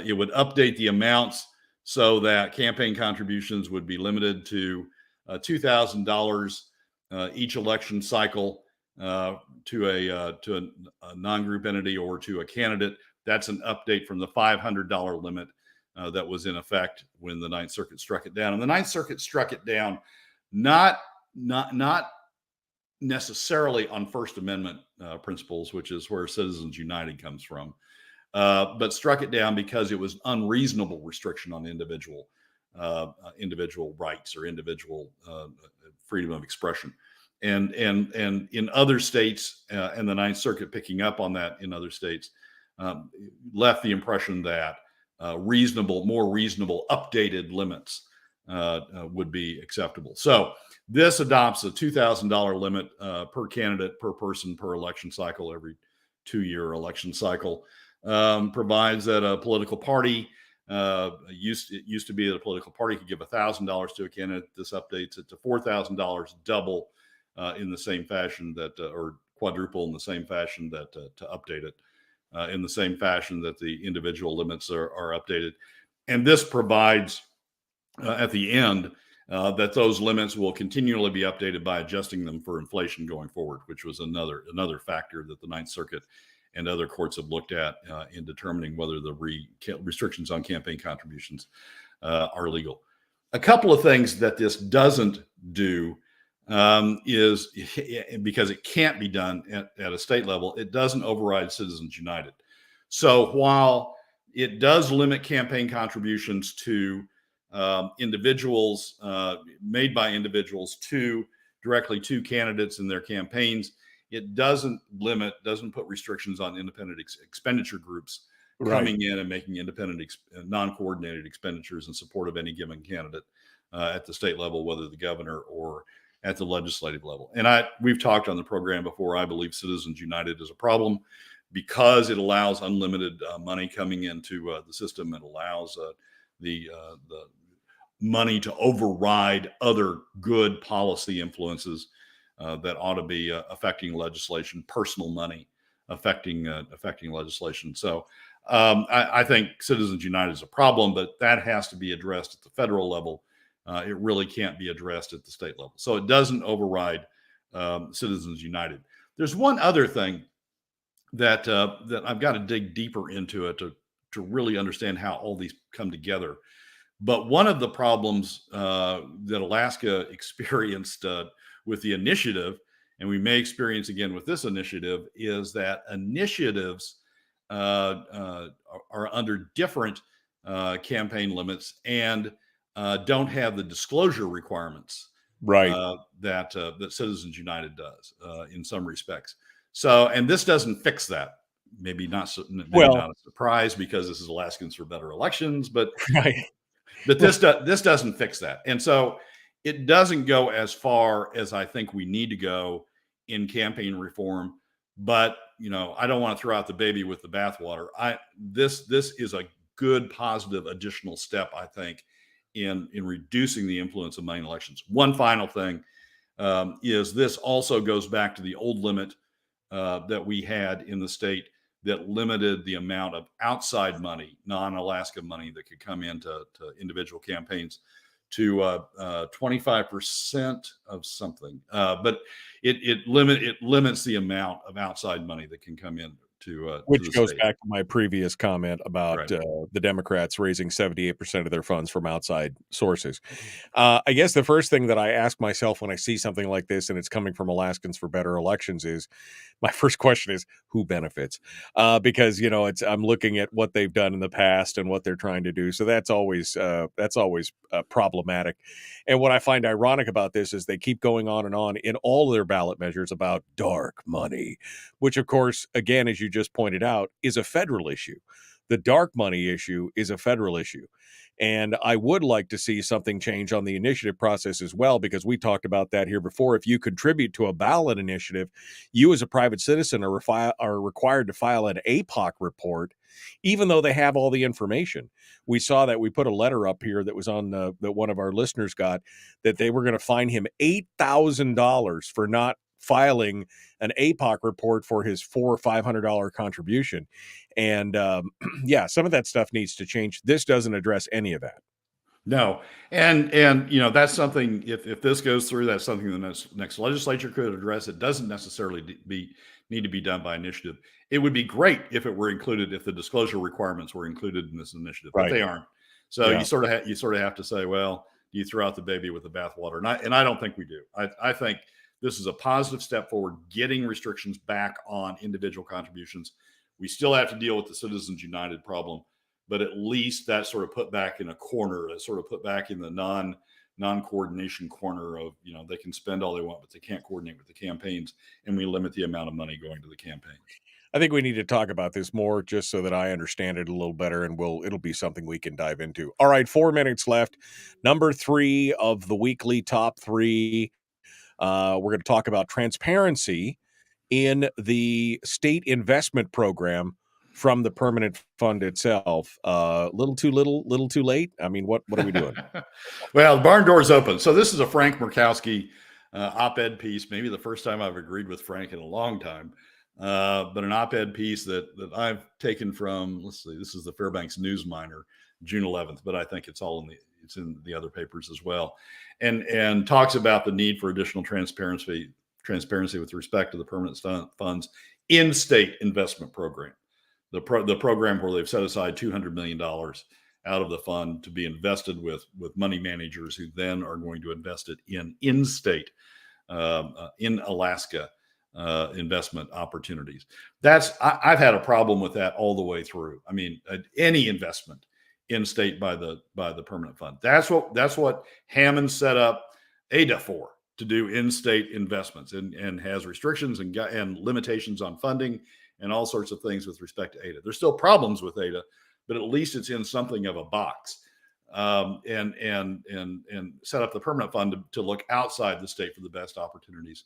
It would update the amounts so that campaign contributions would be limited to $2,000 each election cycle to a non-group entity or to a candidate. That's an update from the $500 limit that was in effect when the Ninth Circuit struck it down. And the Ninth Circuit struck it down not necessarily on First Amendment principles, which is where Citizens United comes from, but struck it down because it was unreasonable restriction on individual rights or individual freedom of expression. And in other states, and the Ninth Circuit picking up on that in other states, left the impression that more reasonable updated limits would be acceptable. So this adopts a $2,000 limit per candidate, per person, per election cycle, every 2-year election cycle. Provides that a political party, it used to be that a political party could give $1,000 to a candidate. This updates it to $4,000, double in the same fashion that, or quadruple in the same fashion that to update it in the same fashion that the individual limits are updated. And this provides at the end that those limits will continually be updated by adjusting them for inflation going forward, which was another factor that the Ninth Circuit and other courts have looked at in determining whether the restrictions on campaign contributions are legal. A couple of things that this doesn't do is, because it can't be done at a state level, it doesn't override Citizens United. So while it does limit campaign contributions to individuals, made by individuals directly to candidates in their campaigns, it doesn't put restrictions on independent expenditure groups coming in and making independent, non-coordinated expenditures in support of any given candidate at the state level, whether the governor or at the legislative level. And we've talked on the program before. I believe Citizens United is a problem because it allows unlimited money coming into the system. It allows the money to override other good policy influences that ought to be affecting legislation, personal money affecting legislation. So I think Citizens United is a problem, but that has to be addressed at the federal level. It really can't be addressed at the state level. So it doesn't override Citizens United. There's one other thing that I've got to dig deeper into it to really understand how all these come together. But one of the problems that Alaska experienced with the initiative, and we may experience again with this initiative, is that initiatives are under different campaign limits and don't have the disclosure requirements that Citizens United does in some respects. So, and this doesn't fix that. Maybe not a surprise because this is Alaskans for Better Elections, but but this doesn't fix that. And so it doesn't go as far as I think we need to go in campaign reform. But I don't want to throw out the baby with the bathwater. This is a good, positive, additional step, I think, in reducing the influence of money in elections. One final thing is this also goes back to the old limit that we had in the state that limited the amount of outside money, non-Alaska money, that could come into individual campaigns to 25% of something. But it limits the amount of outside money that can come in. Which goes back to my previous comment about the Democrats raising 78% of their funds from outside sources. I guess the first thing that I ask myself when I see something like this and it's coming from Alaskans for Better Elections is, my first question is, who benefits? Because I'm looking at what they've done in the past and what they're trying to do. So that's always problematic. And what I find ironic about this is they keep going on and on in all of their ballot measures about dark money, which of course, again, as you just pointed out, is a federal issue. The dark money issue is a federal issue. And I would like to see something change on the initiative process as well, because we talked about that here before. If you contribute to a ballot initiative, you as a private citizen are required to file an APOC report, even though they have all the information. We saw that. We put a letter up here that was on that one of our listeners got, that they were going to fine him $8,000 for not filing an APOC report for his $400 or $500 contribution. And yeah, some of that stuff needs to change. This doesn't address any of that. No, and that's something. If this goes through, that's something the next legislature could address. It doesn't necessarily need to be done by initiative. It would be great if it were included, if the disclosure requirements were included in this initiative, but they aren't. So you sort of have to say, well, do you throw out the baby with the bathwater? And I don't think we do. I think this is a positive step forward, getting restrictions back on individual contributions. We still have to deal with the Citizens United problem, but at least that's sort of put back in a corner, that's sort of put back in the non-coordination corner of, they can spend all they want, but they can't coordinate with the campaigns, and we limit the amount of money going to the campaigns. I think we need to talk about this more just so that I understand it a little better, and it'll be something we can dive into. All right, 4 minutes left. Number 3 of the weekly top 3. We're going to talk about transparency in the state investment program from the permanent fund itself. Little too late. I mean, what are we doing? Well, the barn door's open. So this is a Frank Murkowski op-ed piece. Maybe the first time I've agreed with Frank in a long time. But an op-ed piece that I've taken from, let's see, this is the Fairbanks News Miner, June 11th, but I think it's in the other papers as well, and talks about the need for additional transparency with respect to the permanent funds in state investment program, the program where they've set aside $200 million out of the fund to be invested with money managers who then are going to invest it in state, in Alaska, investment opportunities. I've had a problem with that all the way through. I mean, any investment in state by the permanent fund. That's what Hammond set up ADA for, to do in-state investments, and has restrictions and limitations on funding and all sorts of things with respect to ADA. There's still problems with ADA, but at least it's in something of a box. And set up the permanent fund to look outside the state for the best opportunities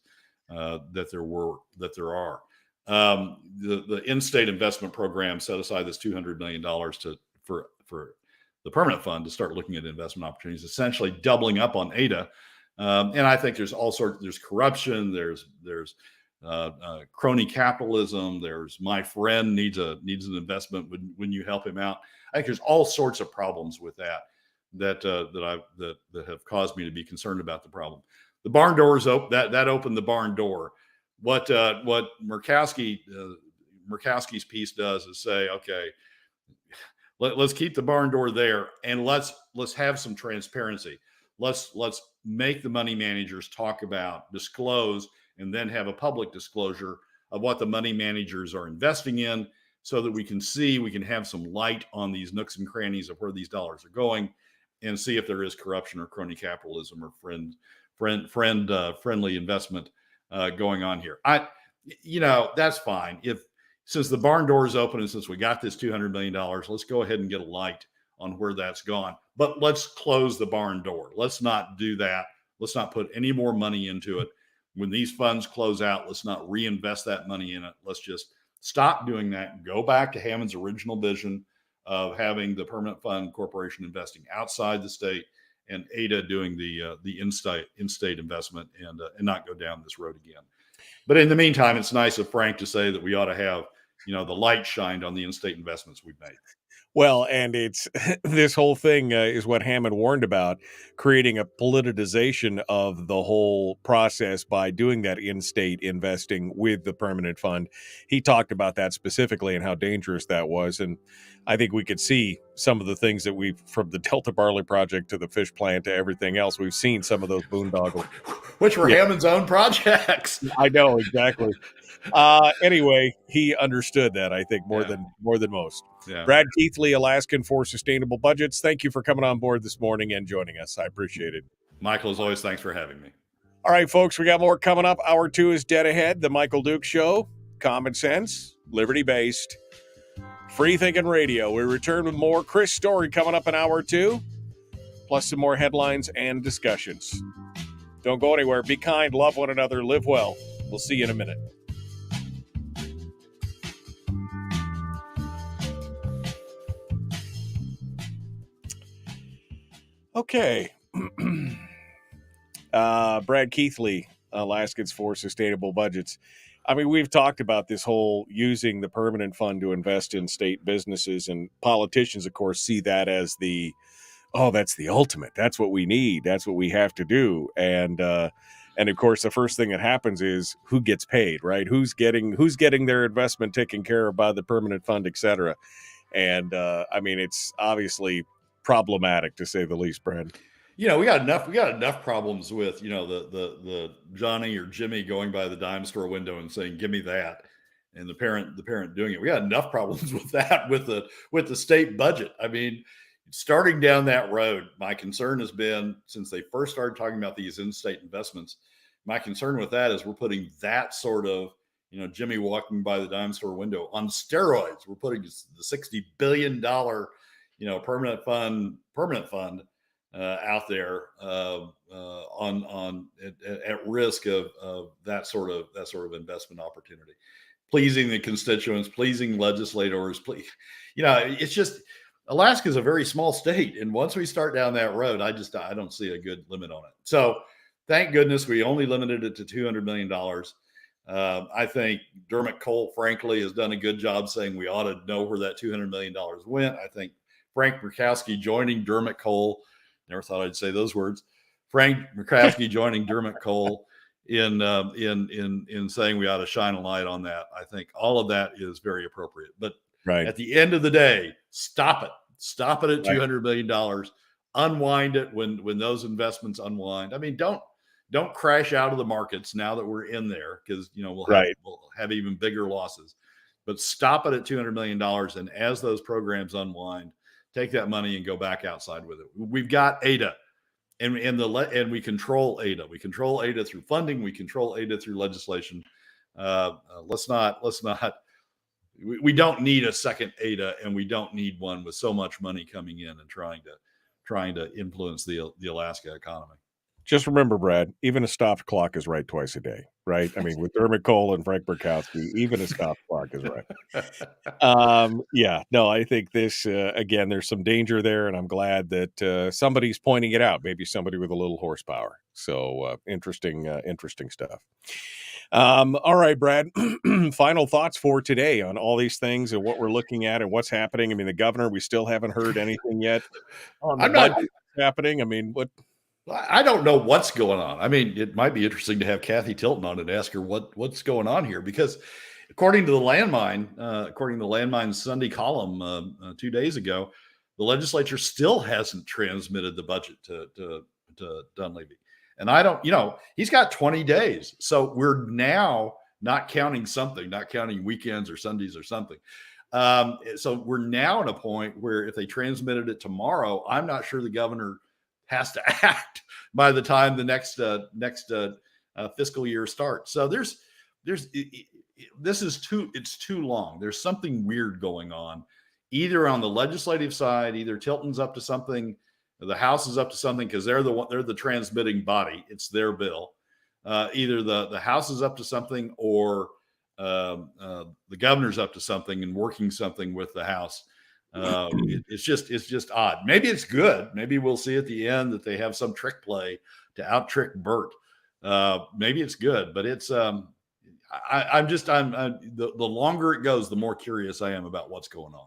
that there are. The in-state investment program set aside this $200 million for the permanent fund to start looking at investment opportunities, essentially doubling up on ADA. And I think there's corruption, there's crony capitalism, there's my friend needs an investment when you help him out. I think there's all sorts of problems with that have caused me to be concerned about the problem. The barn door is open. That opened the barn door. What Murkowski's piece does is say, okay, let's keep the barn door there, and let's have some transparency. Let's make the money managers disclose, and then have a public disclosure of what the money managers are investing in, so that we can have some light on these nooks and crannies of where these dollars are going, and see if there is corruption or crony capitalism or friendly investment going on here. That's fine. Since the barn door is open, and since we got this $200 million, let's go ahead and get a light on where that's gone. But let's close the barn door. Let's not do that. Let's not put any more money into it. When these funds close out, let's not reinvest that money in it. Let's just stop doing that and go back to Hammond's original vision of having the permanent fund corporation investing outside the state, and ADA doing the in-state investment, and not go down this road again. But in the meantime, it's nice of Frank to say that we ought to have, the light shined on the in-state investments we've made. Well, and it's this whole thing is what Hammond warned about, creating a politicization of the whole process by doing that in-state investing with the permanent fund. He talked about that specifically and how dangerous that was. And I think we could see some of the things that from the Delta Barley Project to the fish plant to everything else, we've seen some of those boondoggles. Which were Hammond's own projects. I know, exactly. Anyway, he understood that, I think, more than most. Yeah. Brad Keithley, Alaskan For Sustainable Budgets, thank you for coming on board this morning and joining us. I appreciate it. Michael, as always, thanks for having me. All right, folks, we got more coming up. Hour 2 is dead ahead. The Michael Duke Show, common sense, liberty-based. Free Thinking Radio. We return with more. Chris Story coming up in hour 2, plus some more headlines and discussions. Don't go anywhere. Be kind, love one another, live well. We'll see you in a minute. Okay. Brad Keithley, Alaskans For Sustainable Budgets. I mean, we've talked about this whole using the permanent fund to invest in state businesses, and politicians, of course, see that as that's the ultimate. That's what we need. That's what we have to do. And of course, the first thing that happens is who gets paid, right? Who's getting their investment taken care of by the permanent fund, et cetera. And I mean, it's obviously problematic to say the least, Brad. We got enough problems with, the Johnny or Jimmy going by the dime store window and saying, "Give me that," and the parent doing it. We got enough problems with that with the state budget. I mean, starting down that road, my concern has been, since they first started talking about these in-state investments, my concern with that is we're putting that sort of, Jimmy walking by the dime store window on steroids. We're putting the $60 billion, permanent fund out there at risk of that sort of investment opportunity, pleasing the constituents, pleasing legislators. It's just, Alaska is a very small state, and once we start down that road, I don't see a good limit on it. So thank goodness we only limited it to $200 million. I think Dermot Cole, frankly, has done a good job saying we ought to know where that $200 million went. I think Frank Murkowski joining Dermot Cole, never thought I'd say those words, Frank Murkowski joining Dermot Cole in saying we ought to shine a light on that. I think all of that is very appropriate. But at the end of the day, stop it. Stop it at $200 million. Unwind it when those investments unwind. I mean, don't crash out of the markets now that we're in there, because we'll have even bigger losses. But stop it at $200 million, and as those programs unwind, take that money and go back outside with it. We've got ADA, and we control ADA. We control ADA through funding. We control ADA through legislation. We don't need a second ADA, and we don't need one with so much money coming in and trying to influence the Alaska economy. Just remember, Brad, even a stopped clock is right twice a day, right? I mean, with Dermot Cole and Frank Murkowski, even a stopped clock is right. I think this, again, there's some danger there, and I'm glad that somebody's pointing it out, maybe somebody with a little horsepower. So interesting stuff. All right, Brad, final thoughts for today on all these things and what we're looking at and what's happening. I mean, the governor, we still haven't heard anything yet on the budget happening. I mean, I don't know what's going on. I mean, it might be interesting to have Kathy Tilton on and ask her what's going on here, because according to the Landmine Sunday column 2 days ago, the legislature still hasn't transmitted the budget to Dunleavy. And he's got 20 days. So we're now not counting weekends or Sundays or something. So we're now at a point where if they transmitted it tomorrow, I'm not sure the governor has to act by the time the next fiscal year starts. So it's too long. There's something weird going on, either on the legislative side, either Tilton's up to something, the House is up to something, because they're the transmitting body. It's their bill. Either the House is up to something, or the governor's up to something and working something with the House. It's just odd. Maybe it's good. Maybe we'll see at the end that they have some trick play to out-trick Bert. Maybe it's good, but it's the longer it goes, the more curious I am about what's going on.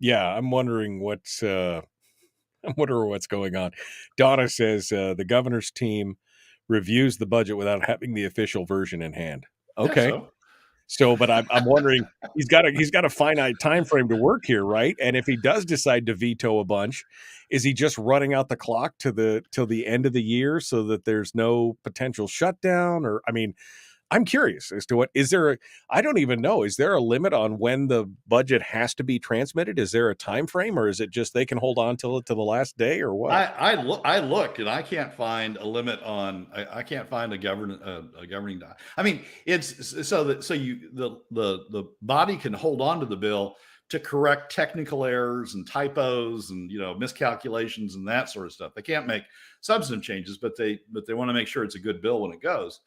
Yeah, I'm wondering what's going on. Donna says the governor's team reviews the budget without having the official version in hand. Okay. Yeah, So, but I'm wondering, he's got a finite time frame to work here, right? And if he does decide to veto a bunch, is he just running out the clock till the end of the year so that there's no potential shutdown? Or, I mean, I'm curious as to I don't even know. Is there a limit on when the budget has to be transmitted? Is there a time frame, or is it just they can hold on till the last day, or what? I looked and I can't find a limit on. I can't find a governing. I mean, it's the body can hold on to the bill, to correct technical errors and typos and miscalculations and that sort of stuff. They can't make substantive changes, but they want to make sure it's a good bill when it goes.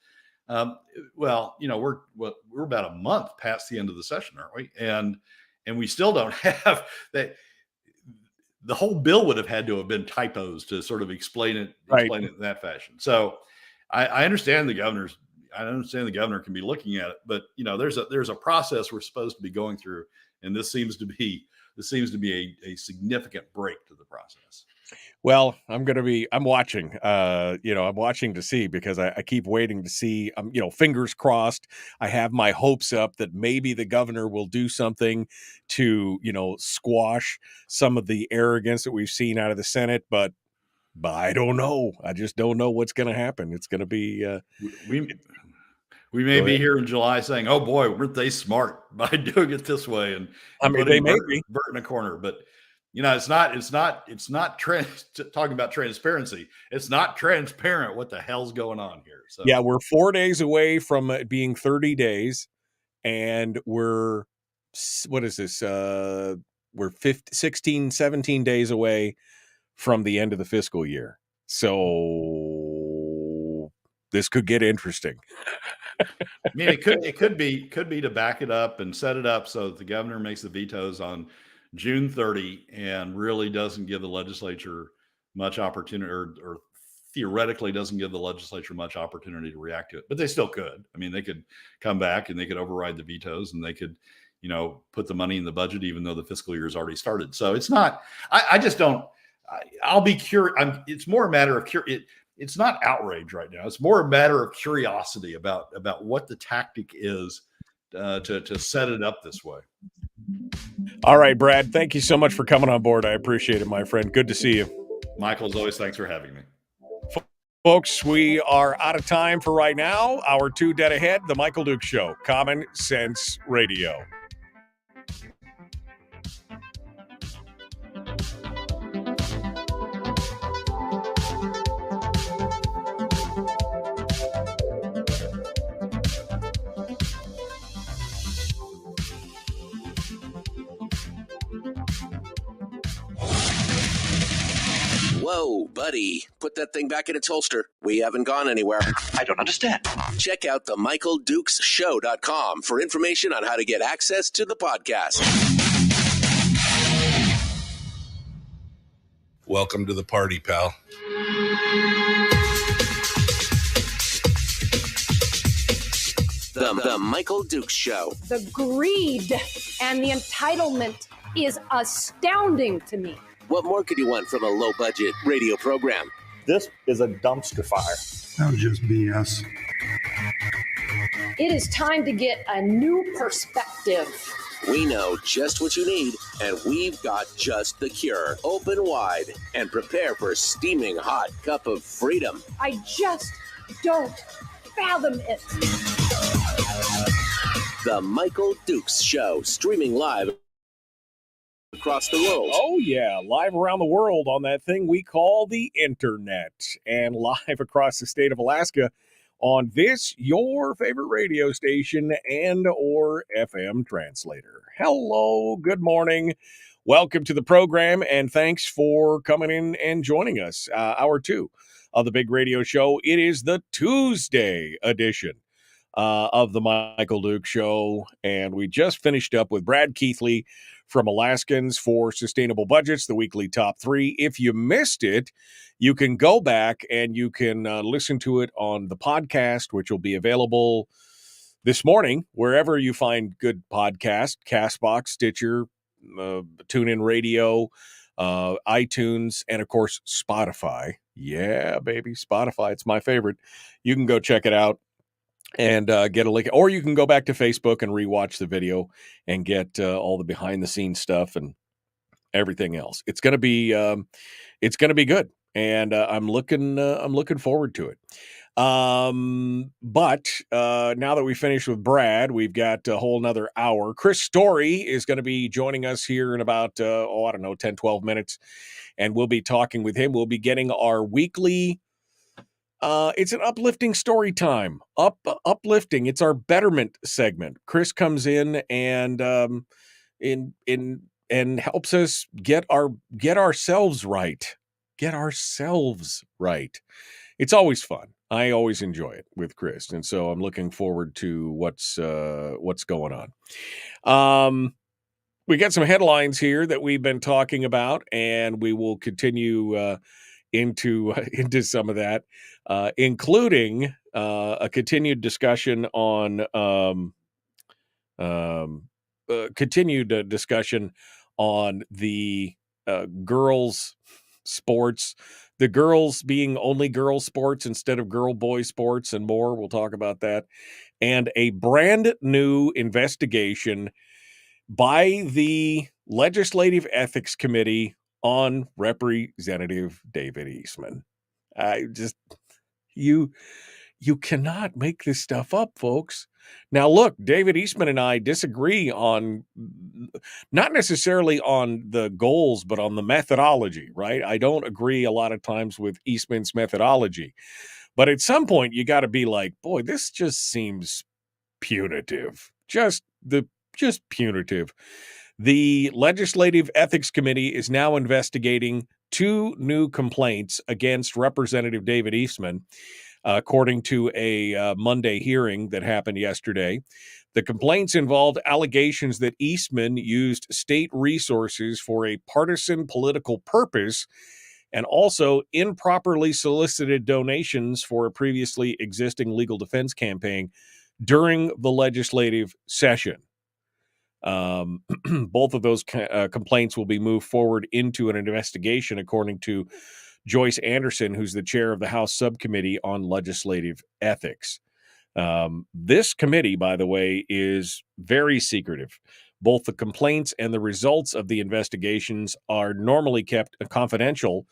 Well, we're about a month past the end of the session, aren't we? And we still don't have that. The whole bill would have had to have been typos to sort of explain it in that fashion. So I understand the governor can be looking at it, but there's a process we're supposed to be going through, and this seems to be a significant break to the process. Well, I'm watching, I'm watching to see, because I keep waiting to see, fingers crossed. I have my hopes up that maybe the governor will do something to, squash some of the arrogance that we've seen out of the Senate, but I don't know. I just don't know what's going to happen. It's going to be, we may be here in July saying, "Oh boy, weren't they smart by doing it this way?" And they may be Bert in a corner, but it's not talking about transparency. It's not transparent what the hell's going on here. So yeah, we're 4 days away from it being 30 days, and we're 16, 17 days away from the end of the fiscal year. So this could get interesting. I mean, it could be to back it up and set it up so that the governor makes the vetoes on June 30 and really doesn't give the legislature much opportunity, or theoretically doesn't give the legislature much opportunity to react to it. But they still could. I mean, they could come back and they could override the vetoes, and they could, put the money in the budget even though the fiscal year has already started. So it's not. I just don't. I'll be curious. It's more a matter of it's not outrage right now. It's more a matter of curiosity about what the tactic is to set it up this way. All right, Brad, thank you so much for coming on board. I appreciate it, my friend. Good to see you. Michael, as always, thanks for having me. Folks, we are out of time for right now. Hour 2 dead ahead. The Michael Duke Show, Common Sense Radio. Whoa, buddy. Put that thing back in its holster. We haven't gone anywhere. I don't understand. Check out the MichaelDukesShow.com for information on how to get access to the podcast. Welcome to the party, pal. The Michael Dukes Show. The greed and the entitlement is astounding to me. What more could you want from a low-budget radio program? This is a dumpster fire. That was just BS. It is time to get a new perspective. We know just what you need, and we've got just the cure. Open wide and prepare for a steaming hot cup of freedom. I just don't fathom it. The Michael Dukes Show, streaming live across the world. Oh, yeah. Live around the world on that thing we call the internet, and live across the state of Alaska on this, your favorite radio station and or FM translator. Hello, good morning. Welcome to the program, and thanks for coming in and joining us. Hour 2 of the big radio show. It is the Tuesday edition of the Michael Duke Show, and we just finished up with Brad Keithley from Alaskans For Sustainable Budgets, the weekly top 3. If you missed it, you can go back and you can listen to it on the podcast, which will be available this morning, wherever you find good podcasts, CastBox, Stitcher, TuneIn Radio, iTunes, and of course, Spotify. Yeah, baby, Spotify. It's my favorite. You can go check it out and get a link, or you can go back to Facebook and rewatch the video and get all the behind the scenes stuff and everything else. It's going to be good, and I'm looking forward to it. But now that we finished with Brad, we've got a whole nother hour. Chris Story is going to be joining us here in about 10, 12 minutes, and we'll be talking with him. We'll be getting our weekly. It's an uplifting story time. Uplifting. It's our betterment segment. Chris comes in and and helps us get ourselves right. Get ourselves right. It's always fun. I always enjoy it with Chris, and so I'm looking forward to what's going on. We got some headlines here that we've been talking about, and we will continue into some of that, including a continued discussion on the girls' sports, the girls being only girls' sports instead of girl-boy sports, and more. We'll talk about that. And a brand new investigation by the Legislative Ethics Committee on Representative David Eastman. You cannot make this stuff up, folks. Now, look, David Eastman and I disagree on, not necessarily on the goals, but on the methodology, right? I don't agree a lot of times with Eastman's methodology. But at some point, you got to be like, boy, this just seems punitive. Just punitive. The Legislative Ethics Committee is now investigating 2 new complaints against Representative David Eastman, according to a Monday hearing that happened yesterday. The complaints involved allegations that Eastman used state resources for a partisan political purpose and also improperly solicited donations for a previously existing legal defense campaign during the legislative session. Both of those complaints will be moved forward into an investigation, according to Joyce Anderson, who's the chair of the House Subcommittee on Legislative Ethics. This committee, by the way, is very secretive. Both the complaints and the results of the investigations are normally kept confidential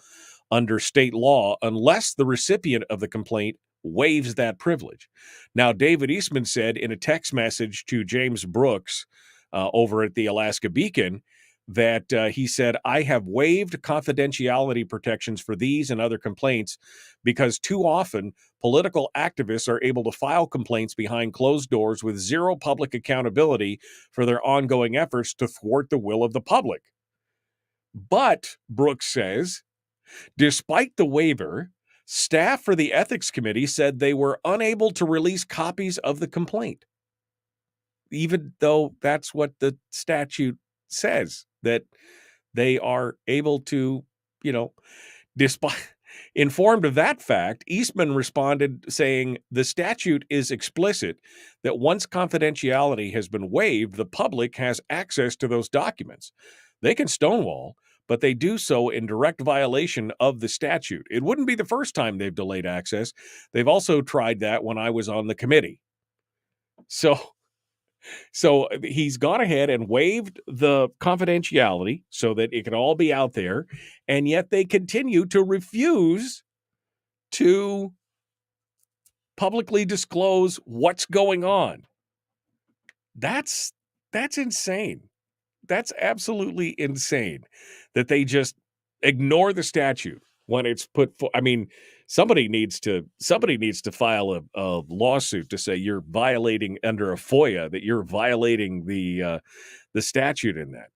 under state law unless the recipient of the complaint waives that privilege. Now, David Eastman said in a text message to James Brooks over at the Alaska Beacon that he said, I have waived confidentiality protections for these and other complaints because too often political activists are able to file complaints behind closed doors with zero public accountability for their ongoing efforts to thwart the will of the public. But, Brooks says, despite the waiver, staff for the Ethics Committee said they were unable to release copies of the complaint, even though that's what the statute says, that they are able to, despite. Informed of that fact, Eastman responded saying the statute is explicit that once confidentiality has been waived, the public has access to those documents. They can stonewall, but they do so in direct violation of the statute. It wouldn't be the first time they've delayed access. They've also tried that when I was on the committee. So he's gone ahead and waived the confidentiality so that it can all be out there, and yet they continue to refuse to publicly disclose what's going on. That's insane. That's absolutely insane that they just ignore the statute when it's put for. I mean, somebody needs to file a lawsuit to say you're violating under a FOIA, that you're violating the statute in that.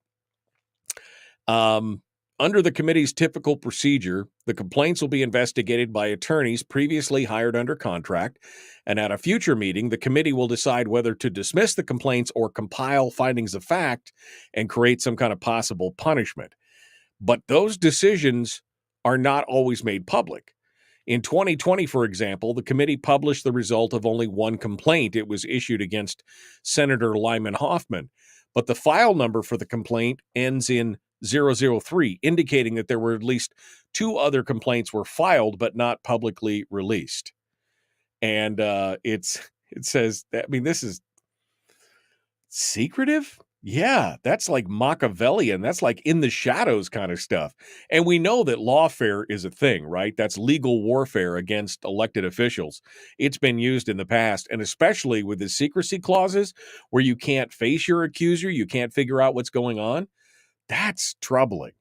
Under the committee's typical procedure, the complaints will be investigated by attorneys previously hired under contract, and at a future meeting, the committee will decide whether to dismiss the complaints or compile findings of fact and create some kind of possible punishment. But those decisions are not always made public. In 2020, for example, the committee published the result of only one complaint. It was issued against Senator Lyman Hoffman, but the file number for the complaint ends in 003, indicating that there were at least 2 other complaints were filed but not publicly released. And it says that, I mean, this is secretive. Yeah, that's like Machiavellian. That's like in the shadows kind of stuff. And we know that lawfare is a thing, right? That's legal warfare against elected officials. It's been used in the past, and especially with the secrecy clauses where you can't face your accuser, you can't figure out what's going on. That's troubling.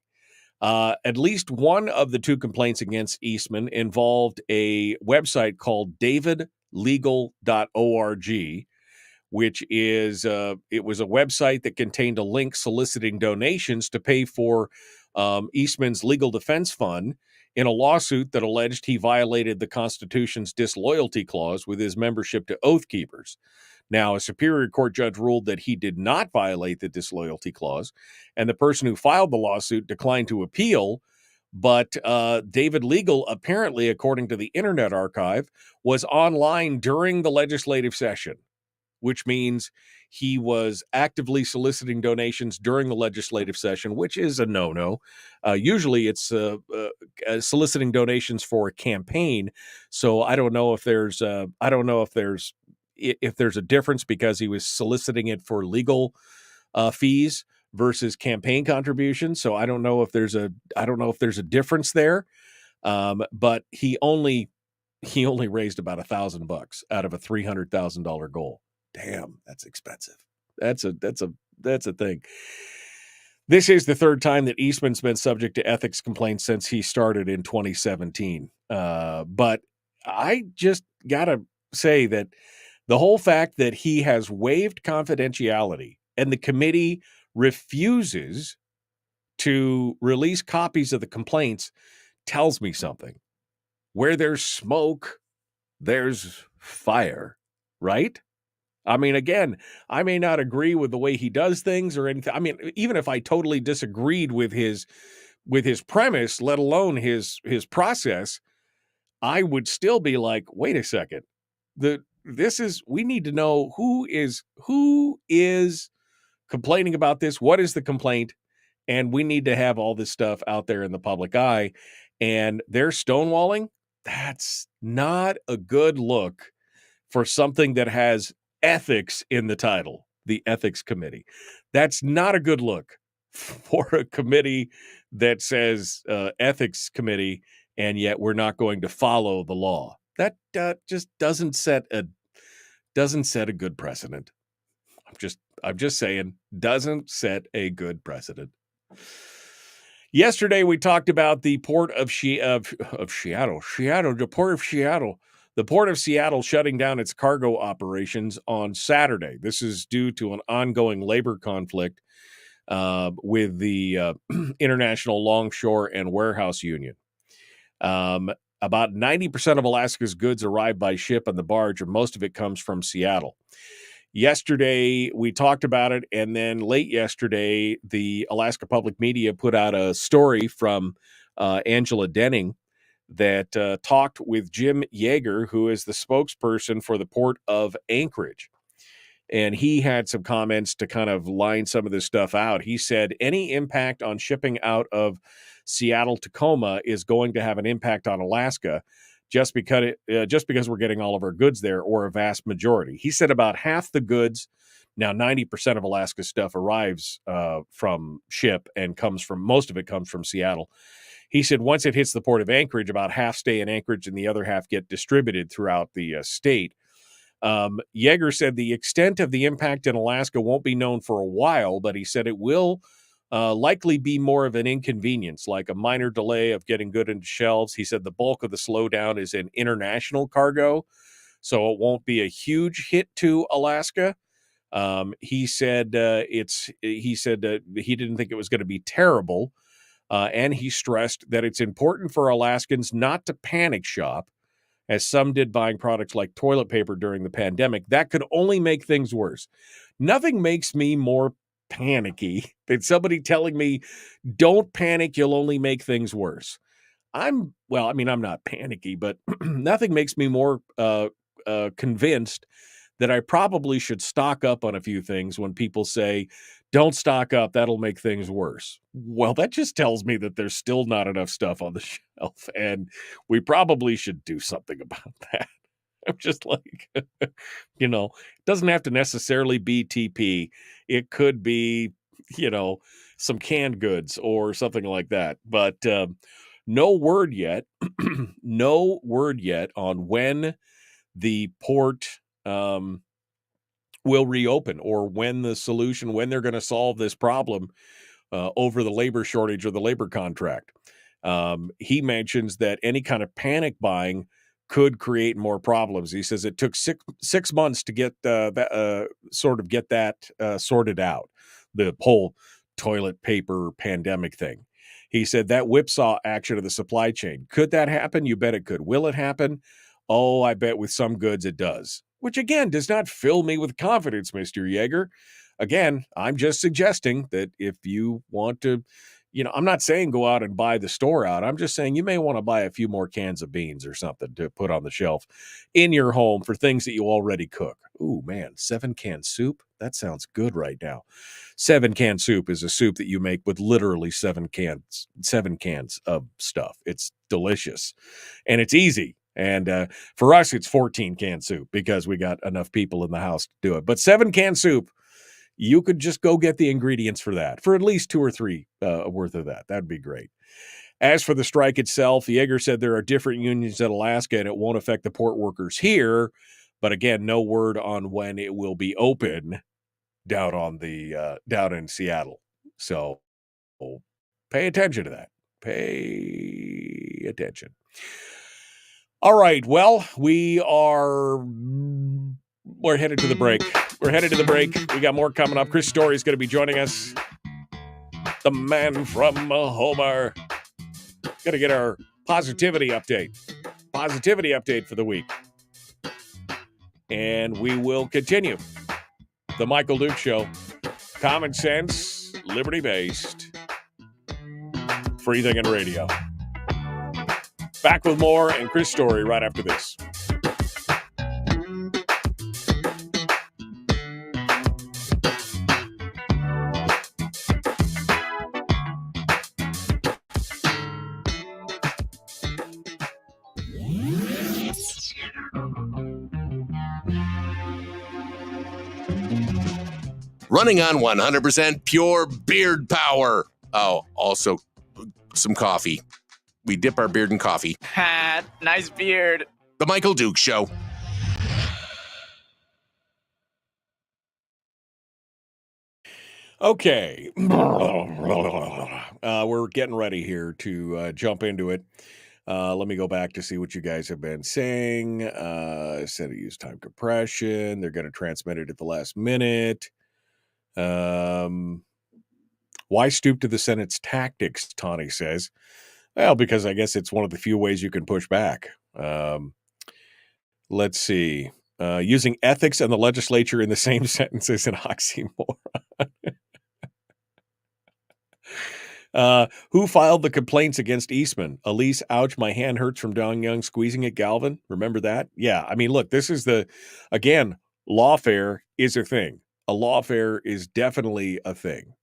At least one of the 2 complaints against Eastman involved a website called davidlegal.org, which is it was a website that contained a link soliciting donations to pay for Eastman's legal defense fund in a lawsuit that alleged he violated the Constitution's disloyalty clause with his membership to Oath Keepers. Now, a Superior Court judge ruled that he did not violate the disloyalty clause, and the person who filed the lawsuit declined to appeal. But David Legal, apparently, according to the Internet Archive, was online during the legislative session, which means he was actively soliciting donations during the legislative session, which is a no-no. Usually it's soliciting donations for a campaign. So I don't know if there's a difference because he was soliciting it for legal fees versus campaign contributions. So I don't know if there's a difference there. But he only raised about $1,000 out of a $300,000 goal. Damn, that's expensive. That's a thing. This is the third time that Eastman's been subject to ethics complaints since he started in 2017. But I just gotta say that the whole fact that he has waived confidentiality and the committee refuses to release copies of the complaints tells me something. Where there's smoke, there's fire, right? I mean, again, I may not agree with the way he does things or anything. I mean, even if I totally disagreed with his premise, let alone his process, I would still be like, wait a second. We need to know who is complaining about this. What is the complaint? And we need to have all this stuff out there in the public eye. And they're stonewalling. That's not a good look for something that has ethics in the title, the Ethics Committee. That's not a good look for a committee that says Ethics Committee, and yet we're not going to follow the law. That just doesn't set a good precedent. I'm just saying, doesn't set a good precedent. Yesterday, we talked about the port of Seattle. The Port of Seattle shutting down its cargo operations on Saturday. This is due to an ongoing labor conflict with the International Longshore and Warehouse Union. About 90% of Alaska's goods arrive by ship on the barge, and most of it comes from Seattle. Yesterday, we talked about it, and then late yesterday, the Alaska Public Media put out a story from Angela Denning that talked with Jim Yeager, who is the spokesperson for the Port of Anchorage. And he had some comments to kind of line some of this stuff out. He said, any impact on shipping out of Seattle-Tacoma is going to have an impact on Alaska just because we're getting all of our goods there, or a vast majority. He said about half the goods, now 90% of Alaska's stuff arrives from ship and most of it comes from Seattle. He said once it hits the Port of Anchorage, about half stay in Anchorage and the other half get distributed throughout the state. Yeager said the extent of the impact in Alaska won't be known for a while, but he said it will likely be more of an inconvenience, like a minor delay of getting good into shelves. He said the bulk of the slowdown is in international cargo, so it won't be a huge hit to Alaska. He said he didn't think it was going to be terrible. And he stressed that it's important for Alaskans not to panic shop, as some did buying products like toilet paper during the pandemic. That could only make things worse. Nothing makes me more panicky than somebody telling me, don't panic, you'll only make things worse. I'm not panicky, but nothing makes me more convinced that I probably should stock up on a few things when people say, don't stock up, that'll make things worse. Well, that just tells me that there's still not enough stuff on the shelf, and we probably should do something about that. I'm just like, it doesn't have to necessarily be TP. It could be, some canned goods or something like that. But no word yet. No word yet on when the port will reopen, or when they're going to solve this problem over the labor shortage or the labor contract. He mentions that any kind of panic buying could create more problems. He says it took six months to get that sorted out, the whole toilet paper pandemic thing. He said that whipsaw action of the supply chain. Could that happen? You bet it could. Will it happen? Oh, I bet with some goods it does. Which, again, does not fill me with confidence, Mr. Yeager. Again, I'm just suggesting that if you want to, I'm not saying go out and buy the store out. I'm just saying you may want to buy a few more cans of beans or something to put on the shelf in your home for things that you already cook. Ooh, man, 7-can soup? That sounds good right now. 7-can soup is a soup that you make with literally 7 cans of stuff. It's delicious and it's easy. And for us, it's 14-can soup because we got enough people in the house to do it. But 7-can soup, you could just go get the ingredients for that, for at least 2 or 3 worth of that. That'd be great. As for the strike itself, Yeager said there are different unions in Alaska and it won't affect the port workers here. But again, no word on when it will be open down in Seattle. So pay attention to that. Pay attention. All right. Well, we're headed to the break. We got more coming up. Chris Story is going to be joining us. The man from Homer. Got to get our positivity update for the week. And we will continue. The Michael Duke Show. Common sense, liberty-based, free thinking radio. Back with more and Chris Story right after this. Running on 100% pure beard power. Oh, also some coffee. We dip our beard in coffee. Ha, nice beard. The Michael Duke Show. Okay. We're getting ready here to jump into it. Let me go back to see what you guys have been saying. Said it used time compression. They're going to transmit it at the last minute. Why stoop to the Senate's tactics, Tawny says. Well, because I guess it's one of the few ways you can push back. Let's see. Using ethics and the legislature in the same sentence is an oxymoron. Who filed the complaints against Eastman? Elise, ouch, my hand hurts from Don Young squeezing it, Galvin. Remember that? Yeah, I mean, look, this is again, lawfare is a thing. A lawfare is definitely a thing.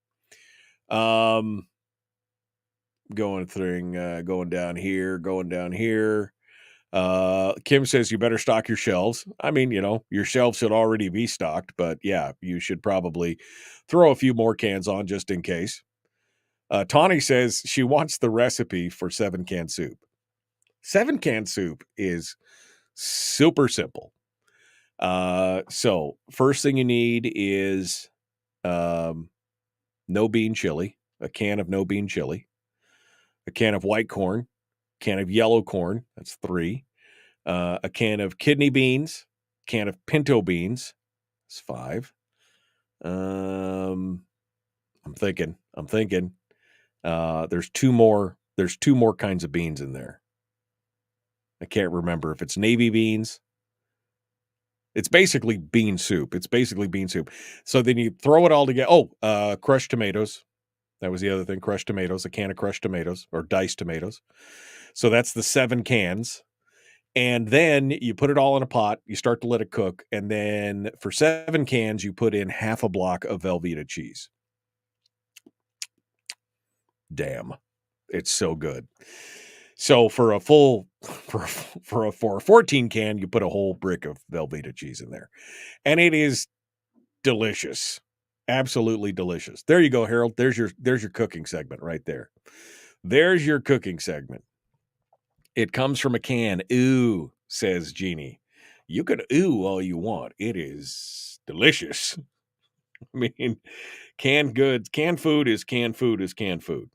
Going down here. Kim says you better stock your shelves. I mean, your shelves should already be stocked, but yeah, you should probably throw a few more cans on just in case. Tawny says she wants the recipe for 7-can soup. 7-can soup is super simple. So first thing you need is no bean chili, a can of no bean chili, a can of white corn, a can of yellow corn, that's 3, a can of kidney beans, a can of pinto beans, that's 5. I'm thinking. There's two more kinds of beans in there. I can't remember if it's navy beans. It's basically bean soup. So then you throw it all together. Crushed tomatoes. That was the other thing. Crushed tomatoes, a can of crushed tomatoes or diced tomatoes. So that's the 7 cans. And then you put it all in a pot. You start to let it cook. And then for 7 cans, you put in half a block of Velveeta cheese. Damn. It's so good. So for a 14 can, you put a whole brick of Velveeta cheese in there. And it is delicious. Absolutely delicious. There you go, Harold. There's your cooking segment right there. There's your cooking segment. It comes from a can. Ooh, says Jeannie. You can ooh all you want. It is delicious. I mean, canned goods, canned food is canned food is canned food.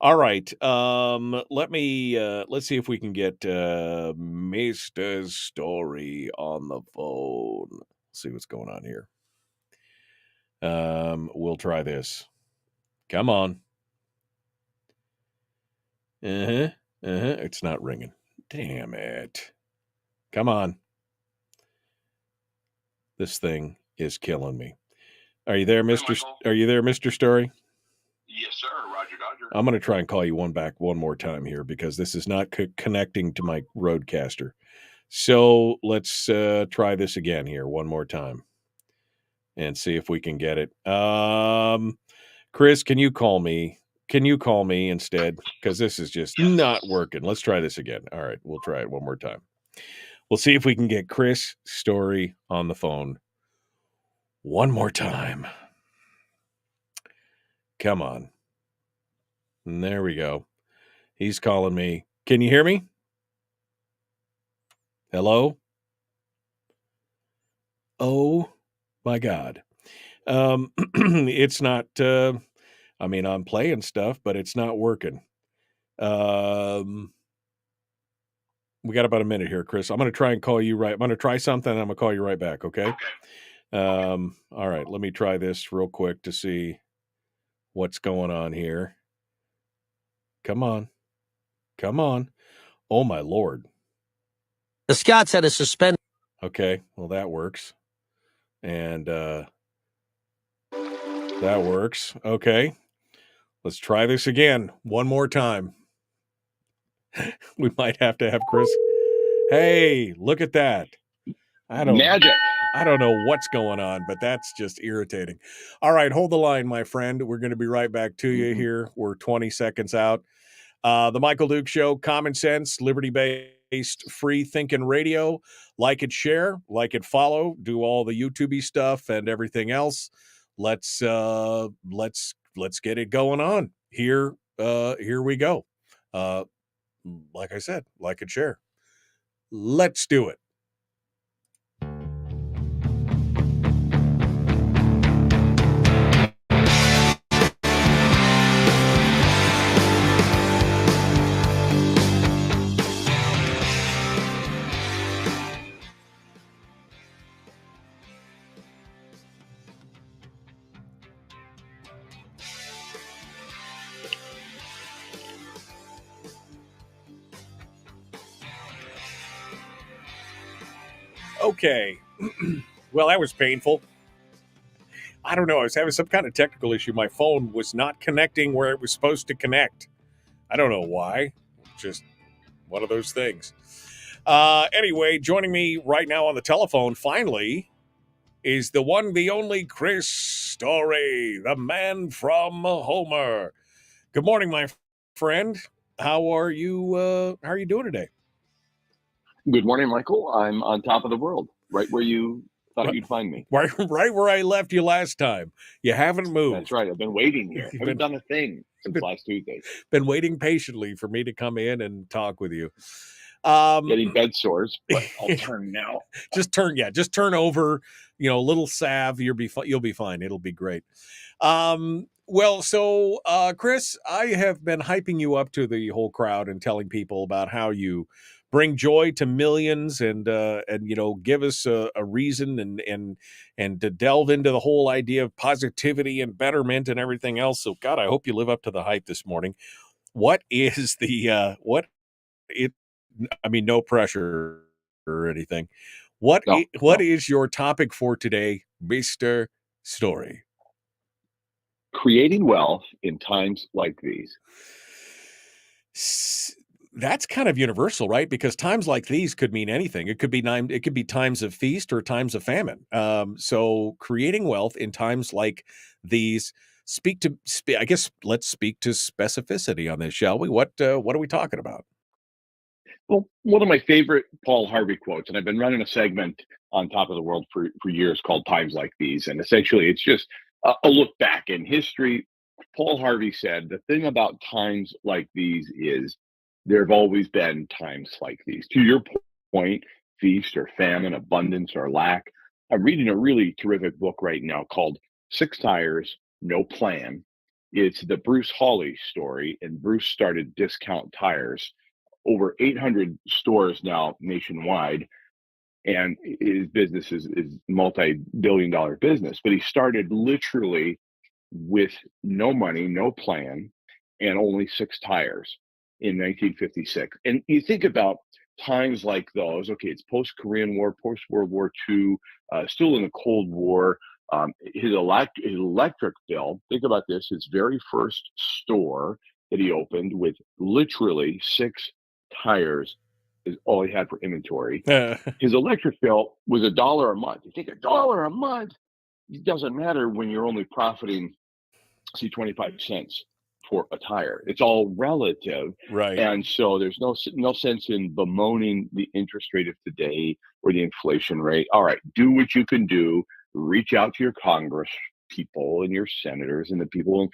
All right. Let's see if we can get Mr. Story on the phone. See what's going on here. We'll try this. Come on. It's not ringing. Damn it. Come on. This thing is killing me. Are you there, Mr. Story? Yes, sir. Roger, Dodger. I'm going to try and call you back one more time here because this is not connecting to my Roadcaster. So let's try this again here one more time and see if we can get it. Chris, can you call me? Can you call me instead? Because this is just not working. Let's try this again. All right, we'll try it one more time. We'll see if we can get Chris Story on the phone one more time. Come on. And there we go. He's calling me. Can you hear me? Hello? Oh, my God. It's not, I'm playing stuff, but it's not working. We got about a minute here, Chris. I'm going to try and call you right. I'm going to try something and I'm going to call you right back, okay? All right, let me try this real quick to see what's going on here. Come on. Come on. Oh, my Lord. The Scots had a suspend. Okay, well, that works. And that works. Okay. Let's try this again one more time. We might have to have Chris. Hey, look at that. Magic. I don't know what's going on, but that's just irritating. All right, hold the line, my friend. We're going to be right back to you here. We're 20 seconds out. The Michael Duke Show, common sense, liberty-based, free thinking radio. Like it, share, like it, follow, do all the YouTube-y stuff and everything else. Let's get it going on. Here we go. Like I said, like it, share. Let's do it. Okay. Well, that was painful. I don't know. I was having some kind of technical issue. My phone was not connecting where it was supposed to connect. I don't know why. Just one of those things. Anyway, joining me right now on the telephone, finally, is the one, the only Chris Story, the man from Homer. Good morning, my friend. How are you doing today? Good morning, Michael. I'm on top of the world, right where you thought you'd find me. Right where I left you last time. You haven't moved. That's right. I've been waiting here. I haven't done a thing since last Tuesday. Been waiting patiently for me to come in and talk with you. Getting bed sores, but I'll turn now. Just turn over, a little salve. You'll be fine. It'll be great. Well, so Chris, I have been hyping you up to the whole crowd and telling people about how you bring joy to millions and give us a reason and to delve into the whole idea of positivity and betterment and everything else. So God, I hope you live up to the hype this morning. What is no pressure or anything. What is your topic for today, Mr. Story? Creating wealth in times like these. That's kind of universal, right? Because times like these could mean anything. It could be times of feast or times of famine. So creating wealth in times like these. I guess let's speak to specificity on this, shall we? What are we talking about? Well, one of my favorite Paul Harvey quotes, and I've been running a segment on Top of the World for years called Times Like These. And essentially it's just a look back in history. Paul Harvey said, the thing about times like these is there have always been times like these. To your point, feast or famine, abundance or lack. I'm reading a really terrific book right now called 6 Tires, No Plan, It's the Bruce Hawley story, and Bruce started Discount Tires, over 800 stores now nationwide, and his business is multi-billion-dollar business. But he started literally with no money, no plan, and only 6 tires in 1956. And you think about times like those. Okay, it's post-Korean War, post-World War II, still in the Cold War. His electric bill, think about this, his very first store that he opened with literally 6 tires is all he had for inventory. His electric bill was $1 a month. You think $1 a month? It doesn't matter when you're only profiting, 25 cents for a tire. It's all relative. Right. And so there's no sense in bemoaning the interest rate of today or the inflation rate. All right, do what you can do. Reach out to your Congress people and your senators and the people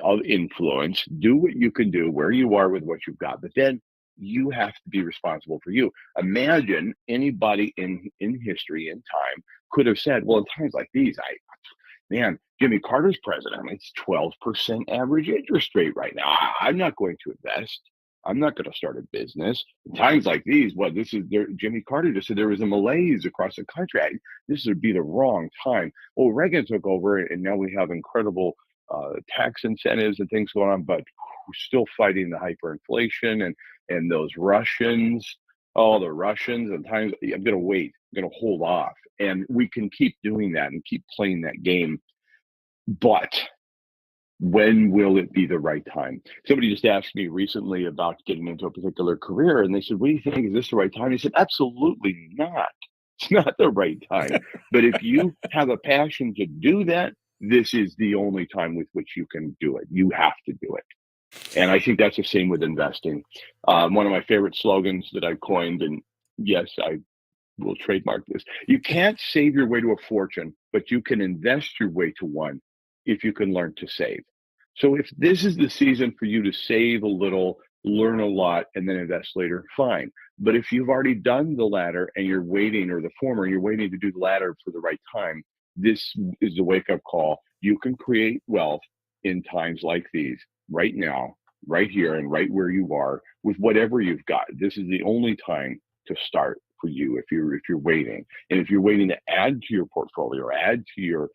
of influence. Do what you can do where you are with what you've got. But then you have to be responsible for you. Imagine anybody in history, in time, could have said, well, in times like these, man, Jimmy Carter's president. I mean, it's 12% average interest rate right now. I'm not going to invest. I'm not going to start a business. In times like these, Jimmy Carter just said there was a malaise across the country. This would be the wrong time. Well, Reagan took over, and now we have incredible tax incentives and things going on, but we're still fighting the hyperinflation and those Russians. Oh, the Russians, and times I'm going to wait. I'm going to hold off. And we can keep doing that and keep playing that game. But when will it be the right time? Somebody just asked me recently about getting into a particular career, and they said, what do you think? Is this the right time? I said, absolutely not. It's not the right time. But if you have a passion to do that, this is the only time with which you can do it. You have to do it. And I think that's the same with investing. One of my favorite slogans that I coined, and yes, I will trademark this. You can't save your way to a fortune, but you can invest your way to one if you can learn to save. So if this is the season for you to save a little, learn a lot, and then invest later, fine. But if you've already done the latter and you're waiting, or the former, you're waiting to do the latter for the right time, this is a wake-up call. You can create wealth in times like these, right now, right here, and right where you are, with whatever you've got. This is the only time to start for you if you're waiting. And if you're waiting to add to your portfolio, or add to your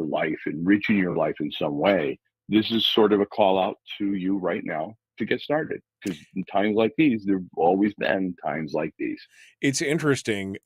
life, enriching your life in some way, this is sort of a call out to you right now to get started. Because in times like these, there have always been times like these. It's interesting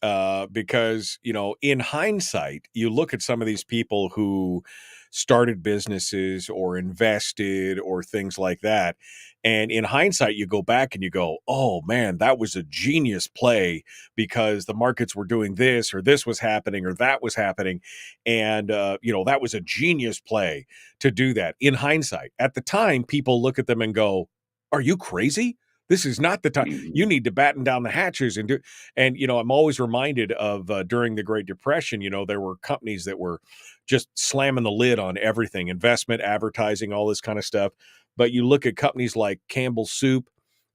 because, in hindsight, you look at some of these people who started businesses or invested or things like that. And in hindsight, you go back and you go, oh, man, that was a genius play because the markets were doing this, or this was happening, or that was happening. And, that was a genius play to do that in hindsight. At the time, people look at them and go, are you crazy? This is not the time. You need to batten down the hatches and do. And, I'm always reminded of during the Great Depression, there were companies that were just slamming the lid on everything, investment, advertising, all this kind of stuff. But you look at companies like Campbell's Soup,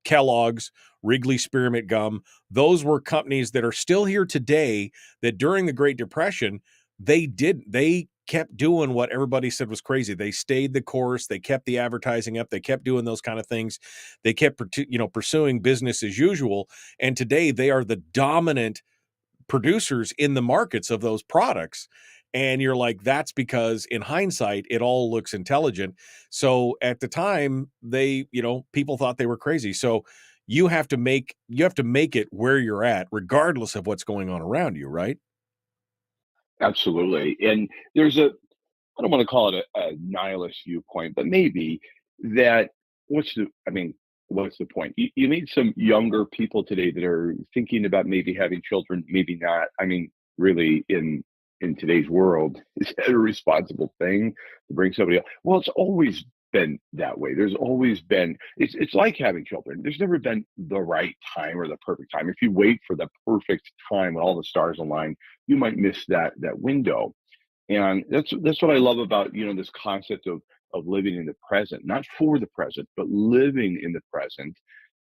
Kellogg's, Wrigley Spearmint Gum. Those were companies that are still here today that during the Great Depression, they kept doing what everybody said was crazy. They stayed the course. They kept the advertising up. They kept doing those kind of things. They kept, pursuing business as usual. And today they are the dominant producers in the markets of those products. And you're like, that's because in hindsight, it all looks intelligent. So at the time, people thought they were crazy. So you have to make it where you're at, regardless of what's going on around you, right? Absolutely. And there's I don't want to call it a nihilist viewpoint, but maybe that what's the point? You meet some younger people today that are thinking about maybe having children, maybe not. I mean, really in today's world, is that a responsible thing to bring somebody up? Well, it's always been that way. There's always been, it's like having children. There's never been the right time or the perfect time. If you wait for the perfect time when all the stars align, you might miss that window. And that's what I love about, this concept of living in the present, not for the present, but living in the present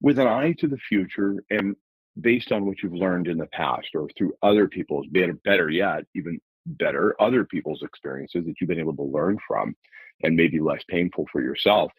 with an eye to the future and based on what you've learned in the past or through other people's, better yet, even better other people's experiences that you've been able to learn from and maybe less painful for yourself.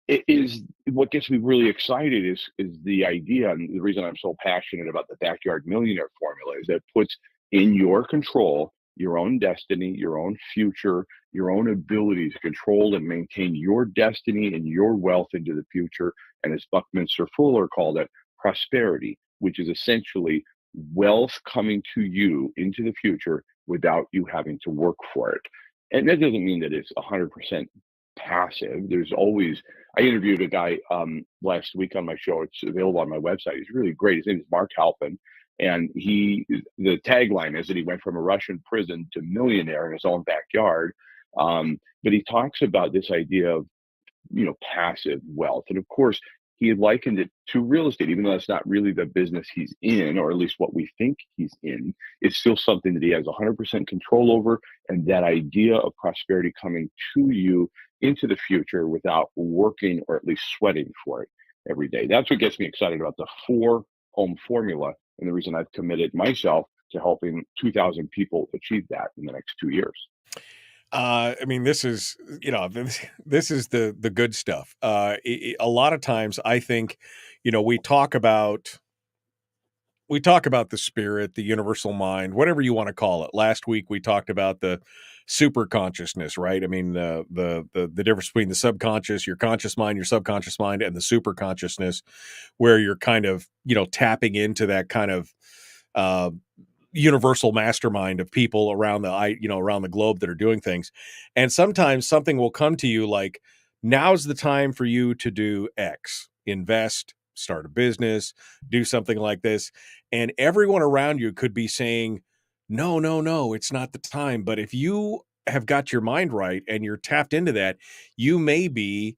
It is what gets me really excited is the idea, and the reason I'm so passionate about the backyard millionaire formula is that it puts in your control your own destiny, your own future, your own ability to control and maintain your destiny and your wealth into the future. And as Buckminster Fuller called it, prosperity, which is essentially wealth coming to you into the future without you having to work for it. And that doesn't mean that it's 100% passive. There's always, I interviewed a guy last week on my show. It's available on my website. He's really great. His name is Mark Halpin. And the tagline is that he went from a Russian prison to millionaire in his own backyard. But he talks about this idea of, passive wealth. And of course, he likened it to real estate, even though that's not really the business he's in, or at least what we think he's in. It's still something that he has 100% control over. And that idea of prosperity coming to you into the future without working or at least sweating for it every day. That's what gets me excited about the 4-home formula. And the reason I've committed myself to helping 2,000 people achieve that in the next 2 years. This is, this is the good stuff. A lot of times I think, we talk about the spirit, the universal mind, whatever you want to call it. Last week we talked about the super consciousness, right? I mean, the difference between the subconscious, your conscious mind, your subconscious mind, and the super consciousness, where you're kind of, tapping into that kind of universal mastermind of people around the globe that are doing things. And sometimes something will come to you like, now's the time for you to do X, invest, start a business, do something like this. And everyone around you could be saying, no, it's not the time. But if you have got your mind right and you're tapped into that, you may be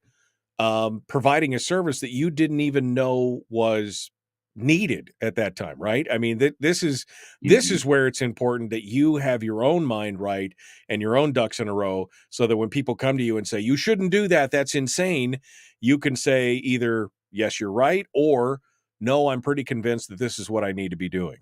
providing a service that you didn't even know was needed at that time, right? I mean, this is where it's important that you have your own mind right and your own ducks in a row, so that when people come to you and say, you shouldn't do that, that's insane, you can say either, yes, you're right, or no, I'm pretty convinced that this is what I need to be doing.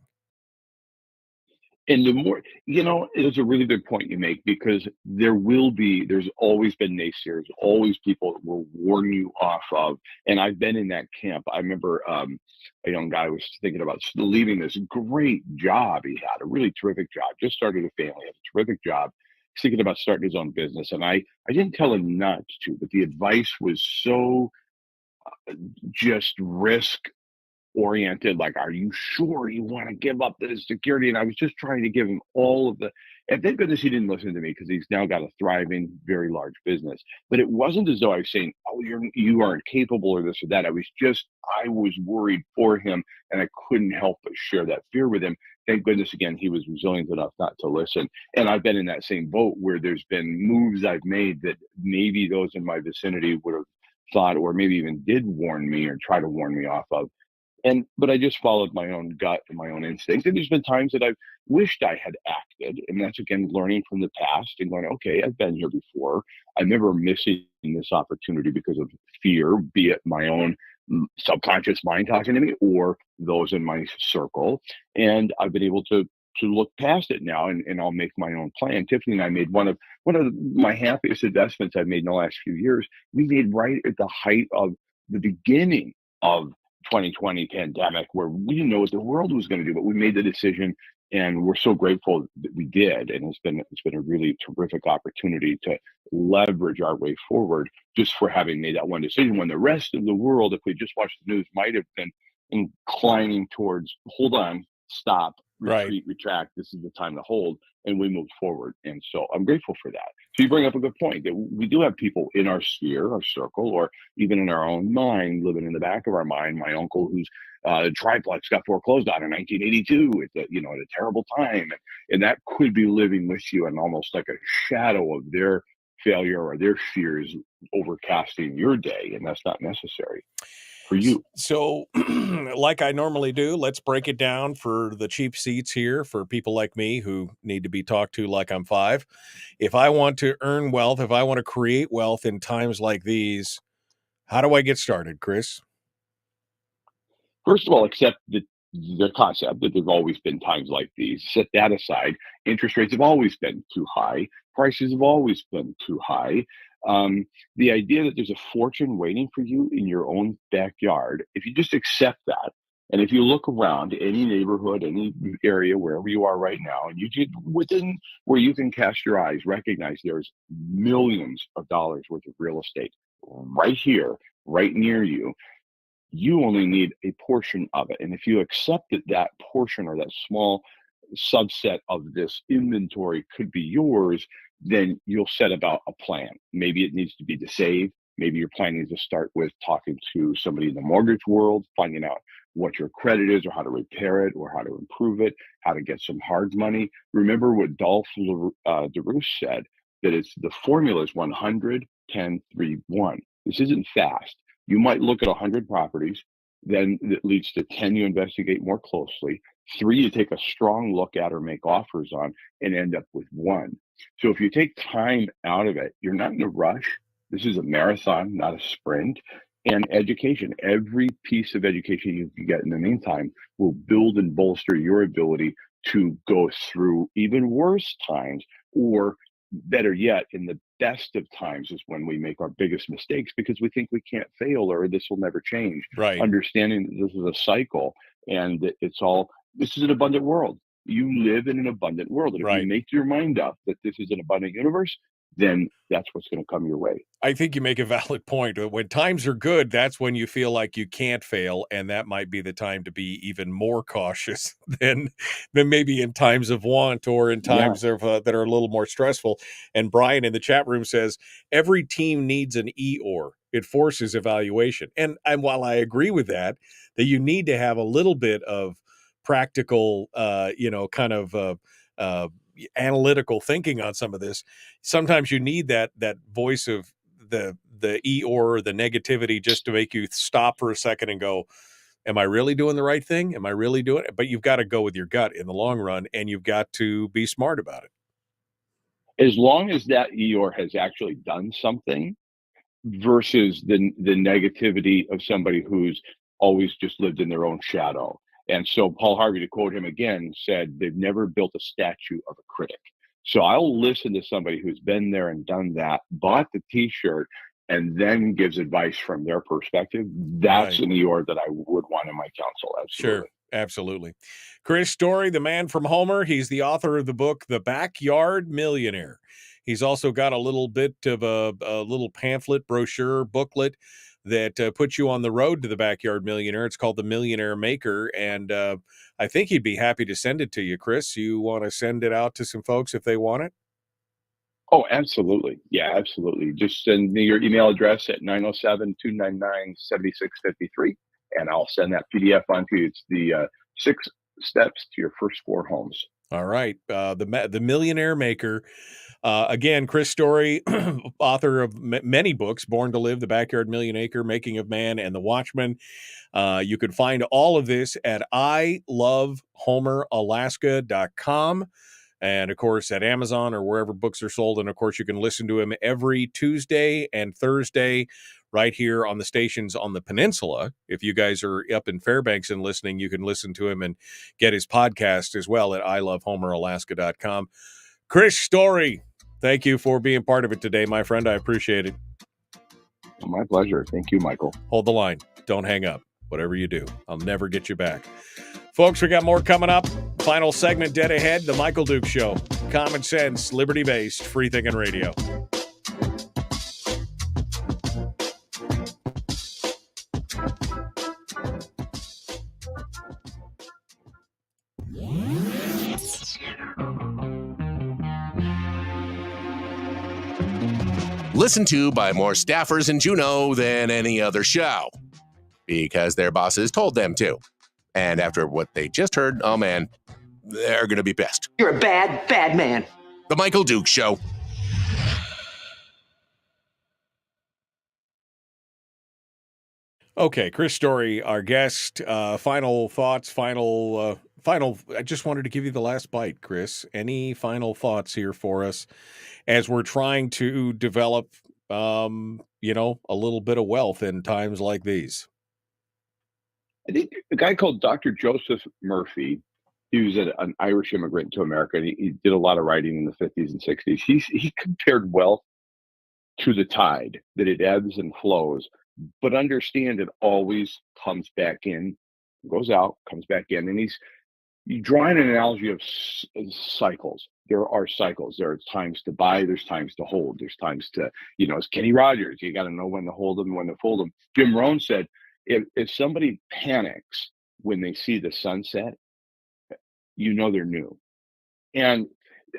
And the more, it's a really good point you make, because there's always been naysayers, always people that will warn you off of. And I've been in that camp. I remember a young guy was thinking about leaving this great job he had, a really terrific job, just started a family, had a terrific job. He's thinking about starting his own business. And I didn't tell him not to, but the advice was so just risk oriented, like, are you sure you want to give up the security? And I was just trying to give him all of and thank goodness he didn't listen to me, because he's now got a thriving, very large business. But it wasn't as though I was saying, oh, you aren't capable or this or that. I was worried for him, and I couldn't help but share that fear with him. Thank goodness, again, he was resilient enough not to listen. And I've been in that same boat where there's been moves I've made that maybe those in my vicinity would have thought, or maybe even did warn me or try to warn me off of. But I just followed my own gut and my own instinct. And there's been times that I've wished I had acted. And that's, again, learning from the past and going, okay, I've been here before. I'm never missing this opportunity because of fear, be it my own subconscious mind talking to me or those in my circle. And I've been able to look past it now, and I'll make my own plan. Tiffany and I made one of my happiest investments I've made in the last few years. We made right at the height of the beginning of 2020 pandemic, where we didn't know what the world was going to do, but we made the decision, and we're so grateful that we did. And it's been a really terrific opportunity to leverage our way forward just for having made that one decision, when the rest of the world, if we just watched the news, might have been inclining towards, hold on, stop, retreat, retract, this is the time to hold, and we moved forward. And so I'm grateful for that. So you bring up a good point, that we do have people in our sphere, our circle, or even in our own mind, living in the back of our mind. My uncle, whose triplex got foreclosed on in 1982 at a terrible time, and that could be living with you, and almost like a shadow of their failure or their fears overcasting your day, and that's not necessary for you. So, like I normally do, let's break it down for the cheap seats here, for people like me who need to be talked to like I'm 5. If I want to earn wealth, if I want to create wealth in times like these, how do I get started, Chris? First of all, accept that the concept that there've always been times like these. Set that aside. Interest rates have always been too high. Prices have always been too high. The idea that there's a fortune waiting for you in your own backyard, if you just accept that, and if you look around any neighborhood, any area, wherever you are right now, and you get within where you can cast your eyes, recognize there's millions of dollars worth of real estate right here, right near you. You only need a portion of it. And if you accept that that portion or that small subset of this inventory could be yours, then you'll set about a plan. Maybe it needs to be to save. Maybe your plan needs to start with talking to somebody in the mortgage world, finding out what your credit is or how to repair it or how to improve it, how to get some hard money. Remember what Dolph DeRoos said, that it's the formula is 100, 10, 3, 1. This isn't fast. You might look at 100 properties, then that leads to 10 you investigate more closely, 3 you take a strong look at or make offers on, and end up with 1. So if you take time out of it, you're not in a rush. This is a marathon, not a sprint. And education, every piece of education you can get in the meantime will build and bolster your ability to go through even worse times, or better yet, in the best of times is when we make our biggest mistakes because we think we can't fail or this will never change. Right. Understanding that this is a cycle and that this is an abundant world. You live in an abundant world. And if you make your mind up that this is an abundant universe, then that's what's going to come your way. I think you make a valid point. When times are good, that's when you feel like you can't fail, and that might be the time to be even more cautious than maybe in times of want or in times of that are a little more stressful. And Brian in the chat room says every team needs an EOR. It forces evaluation, and while I agree with that you need to have a little bit of practical, analytical thinking on some of this. Sometimes you need that voice of the Eeyore or the negativity just to make you stop for a second and go, am I really doing the right thing? Am I really doing it? But you've got to go with your gut in the long run, and you've got to be smart about it. As long as that Eeyore has actually done something versus the negativity of somebody who's always just lived in their own shadow. And so Paul Harvey, to quote him again, said they've never built a statue of a critic. So I'll listen to somebody who's been there and done that, bought the T-shirt, and then gives advice from their perspective. That's an Eeyore that I would want in my counsel. Absolutely. Sure, absolutely. Chris Story, the man from Homer, he's the author of the book, The Backyard Millionaire. He's also got a little bit of a little pamphlet, brochure, booklet that puts you on the road to the Backyard Millionaire. It's called The Millionaire Maker, and I think he'd be happy to send it to you, Chris. You want to send it out to some folks if they want it? Oh, absolutely. Yeah, absolutely. Just send me your email address at 907-299-7653, and I'll send that PDF on to you. It's the 6 steps to your first 4 homes. All right. The Millionaire Maker. Again, Chris Story, author of many books, Born to Live, The Backyard Millionaire, Making of Man, and The Watchman. You can find all of this at ilovehomeralaska.com. And, of course, at Amazon or wherever books are sold. And, of course, you can listen to him every Tuesday and Thursday right here on the stations on the peninsula. If you guys are up in Fairbanks and listening, you can listen to him and get his podcast as well at ilovehomeralaska.com. Chris Story, thank you for being part of it today, my friend. I appreciate it. My pleasure. Thank you, Michael. Hold the line. Don't hang up. Whatever you do, I'll never get you back. Folks, we got more coming up. Final segment dead ahead, The Michael Duke Show. Common sense, liberty-based, free-thinking radio. Listened to by more staffers in Juneau than any other show, because their bosses told them to. And after what they just heard, oh man, they're going to be pissed. You're a bad, bad man. The Michael Duke Show. Okay, Chris Story, our guest. Final thoughts, final. I just wanted to give you the last bite, Chris. Any final thoughts here for us as we're trying to develop, a little bit of wealth in times like these? I think a guy called Dr. Joseph Murphy, he was an Irish immigrant to America. And he did a lot of writing in the 50s and 60s. He compared wealth to the tide, that it ebbs and flows, but understand it always comes back in, goes out, comes back in. And you draw an analogy of cycles. There are cycles. There are times to buy. There's times to hold. There's times to, it's Kenny Rogers. You got to know when to hold them, when to fold them. Jim Rohn said, if somebody panics when they see the sunset, they're new. And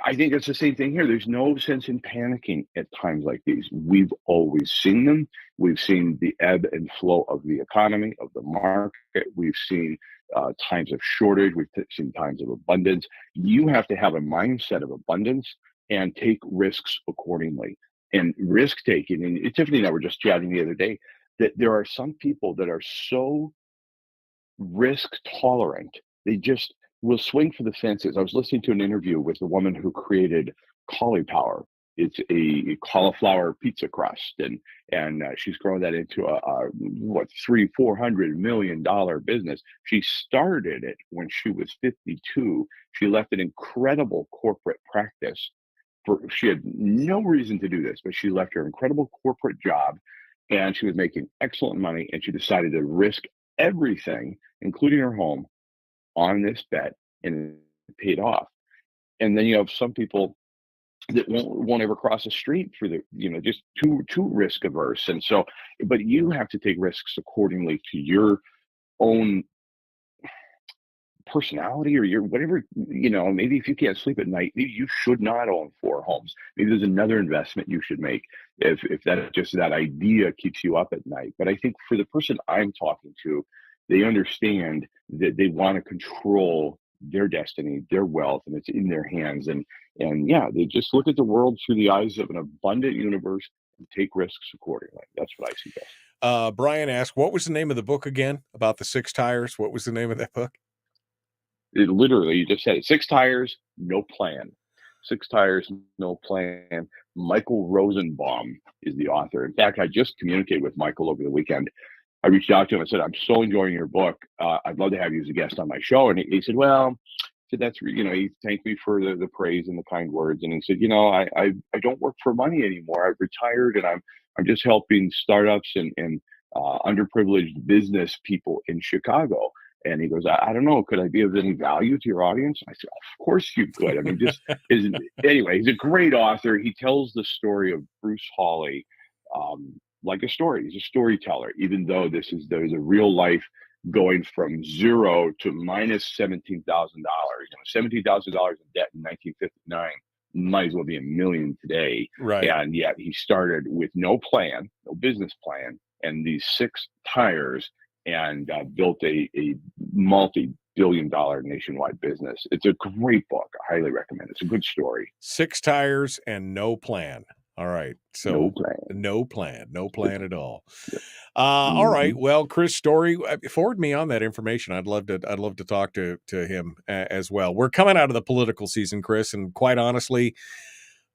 I think it's the same thing here. There's no sense in panicking at times like these. We've always seen them. We've seen the ebb and flow of the economy, of the market. We've seen times of shortage. We've seen times of abundance. You have to have a mindset of abundance and take risks accordingly. And risk taking, and Tiffany and I were just chatting the other day, that there are some people that are so risk tolerant. They just will swing for the fences. I was listening to an interview with the woman who created Cauliflower. It's a cauliflower pizza crust, and she's grown that into a $300-400 million business. She started it when she was 52. She left an incredible corporate practice. She had no reason to do this, but she left her incredible corporate job, and she was making excellent money, and she decided to risk everything, including her home, on this bet, and it paid off. And then you have some people that won't ever cross a street for just too risk averse. And so, but you have to take risks accordingly to your own personality or your whatever, maybe if you can't sleep at night, maybe you should not own 4 homes. Maybe there's another investment you should make if that idea keeps you up at night. But I think for the person I'm talking to, they understand that they want to control their destiny, their wealth, and it's in their hands. And yeah, they just look at the world through the eyes of an abundant universe and take risks accordingly. That's what I suggest. Brian asked, what was the name of the book again about the 6 tires? What was the name of that book? It literally, you just said it, 6 tires, no plan. 6 tires, no plan. Michael Rosenbaum is the author. In fact, I just communicated with Michael over the weekend. I reached out to him and said, I'm so enjoying your book. I'd love to have you as a guest on my show. And he said, well, that's, he thanked me for the praise and the kind words. And he said, I don't work for money anymore. I've retired, and I'm just helping startups and underprivileged business people in Chicago. And he goes, I don't know, could I be of any value to your audience? I said, of course you could. I mean, anyway, he's a great author. He tells the story of Bruce Hawley like a story. He's a storyteller, even though there's a real life going from zero to minus $17,000. $17,000 in debt in 1959 might as well be $1 million today. Right. And yet he started with no plan, no business plan, and these 6 tires, and built a multi-billion-dollar nationwide business. It's a great book. I highly recommend it. It's a good story. 6 tires and no plan. All right. So no plan at all. All right. Well, Chris Story, forward me on that information. I'd love to talk to him as well. We're coming out of the political season, Chris, and quite honestly,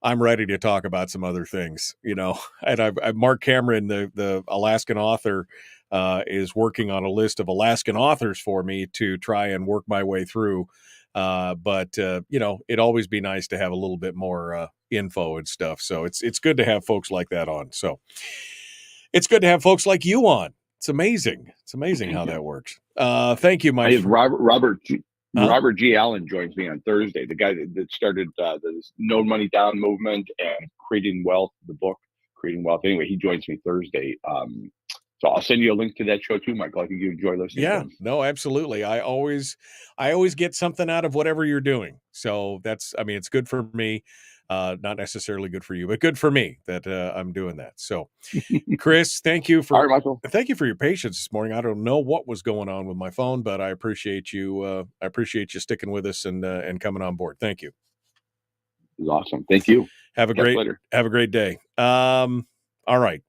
I'm ready to talk about some other things, and Mark Cameron, the Alaskan author, is working on a list of Alaskan authors for me to try and work my way through. But it'd always be nice to have a little bit more info and stuff. So it's good to have folks like that on. So it's good to have folks like you on. It's amazing. It's amazing how that works. Thank you, Mike. Robert G. Allen joins me on Thursday, the guy that started the No Money Down movement and Creating Wealth, the book Creating Wealth. Anyway, he joins me Thursday. So I'll send you a link to that show too, Michael. I think you enjoy listening. Yeah, no, absolutely. I always get something out of whatever you're doing. So it's good for me. Not necessarily good for you, but good for me that I'm doing that. So, Chris, thank you for your patience this morning. I don't know what was going on with my phone, but I appreciate you. I appreciate you sticking with us and coming on board. Thank you. It was awesome. Thank you. Have a great day. All right,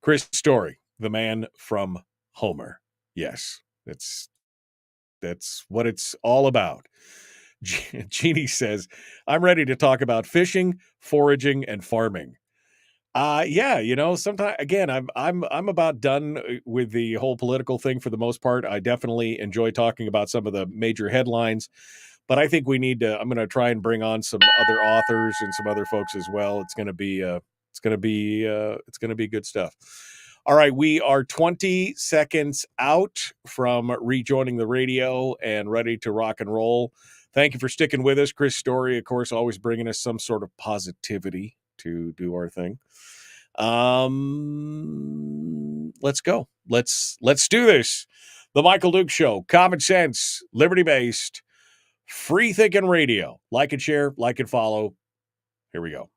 Chris Story, the man from Homer. Yes, that's what it's all about. Jeannie says, I'm ready to talk about fishing, foraging, and farming. Yeah, sometimes again, I'm about done with the whole political thing for the most part. I definitely enjoy talking about some of the major headlines, but I think we need to. I'm going to try and bring on some other authors and some other folks as well. It's going to be good stuff. All right, we are 20 seconds out from rejoining the radio and ready to rock and roll. Thank you for sticking with us, Chris Story. Of course, always bringing us some sort of positivity to do our thing. Let's go. Let's do this. The Michael Duke Show, common sense, liberty-based, free thinking radio. Like and share, like and follow. Here we go.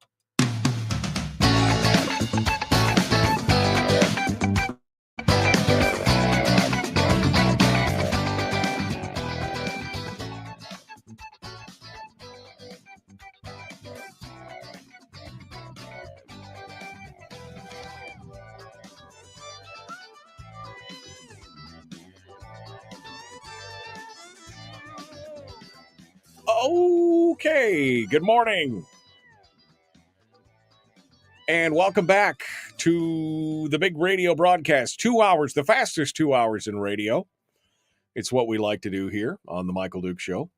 Okay, good morning. And welcome back to the big radio broadcast. 2 hours, the fastest 2 hours in radio. It's what we like to do here on the Michael Duke Show.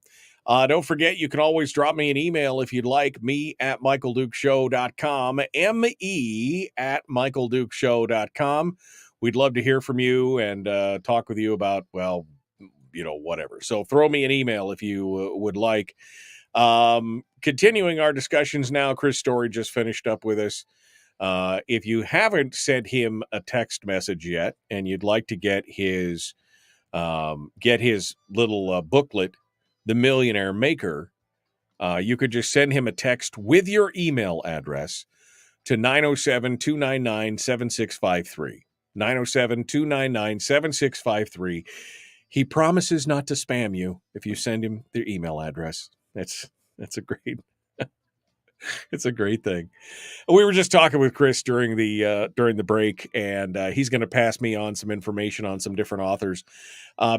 Don't forget, you can always drop me an email if you'd like, me@michaeldukeshow.com, me@michaeldukeshow.com. We'd love to hear from you and talk with you about, well, whatever. So throw me an email if you would like. Continuing our discussions now, Chris Story just finished up with us. If you haven't sent him a text message yet and you'd like to get his little booklet, The Millionaire Maker, you could just send him a text with your email address to 907-299-7653. 907-299-7653. He promises not to spam you if you send him their email address. That's a great it's a great thing. We were just talking with Chris during the break, and he's going to pass me on some information on some different authors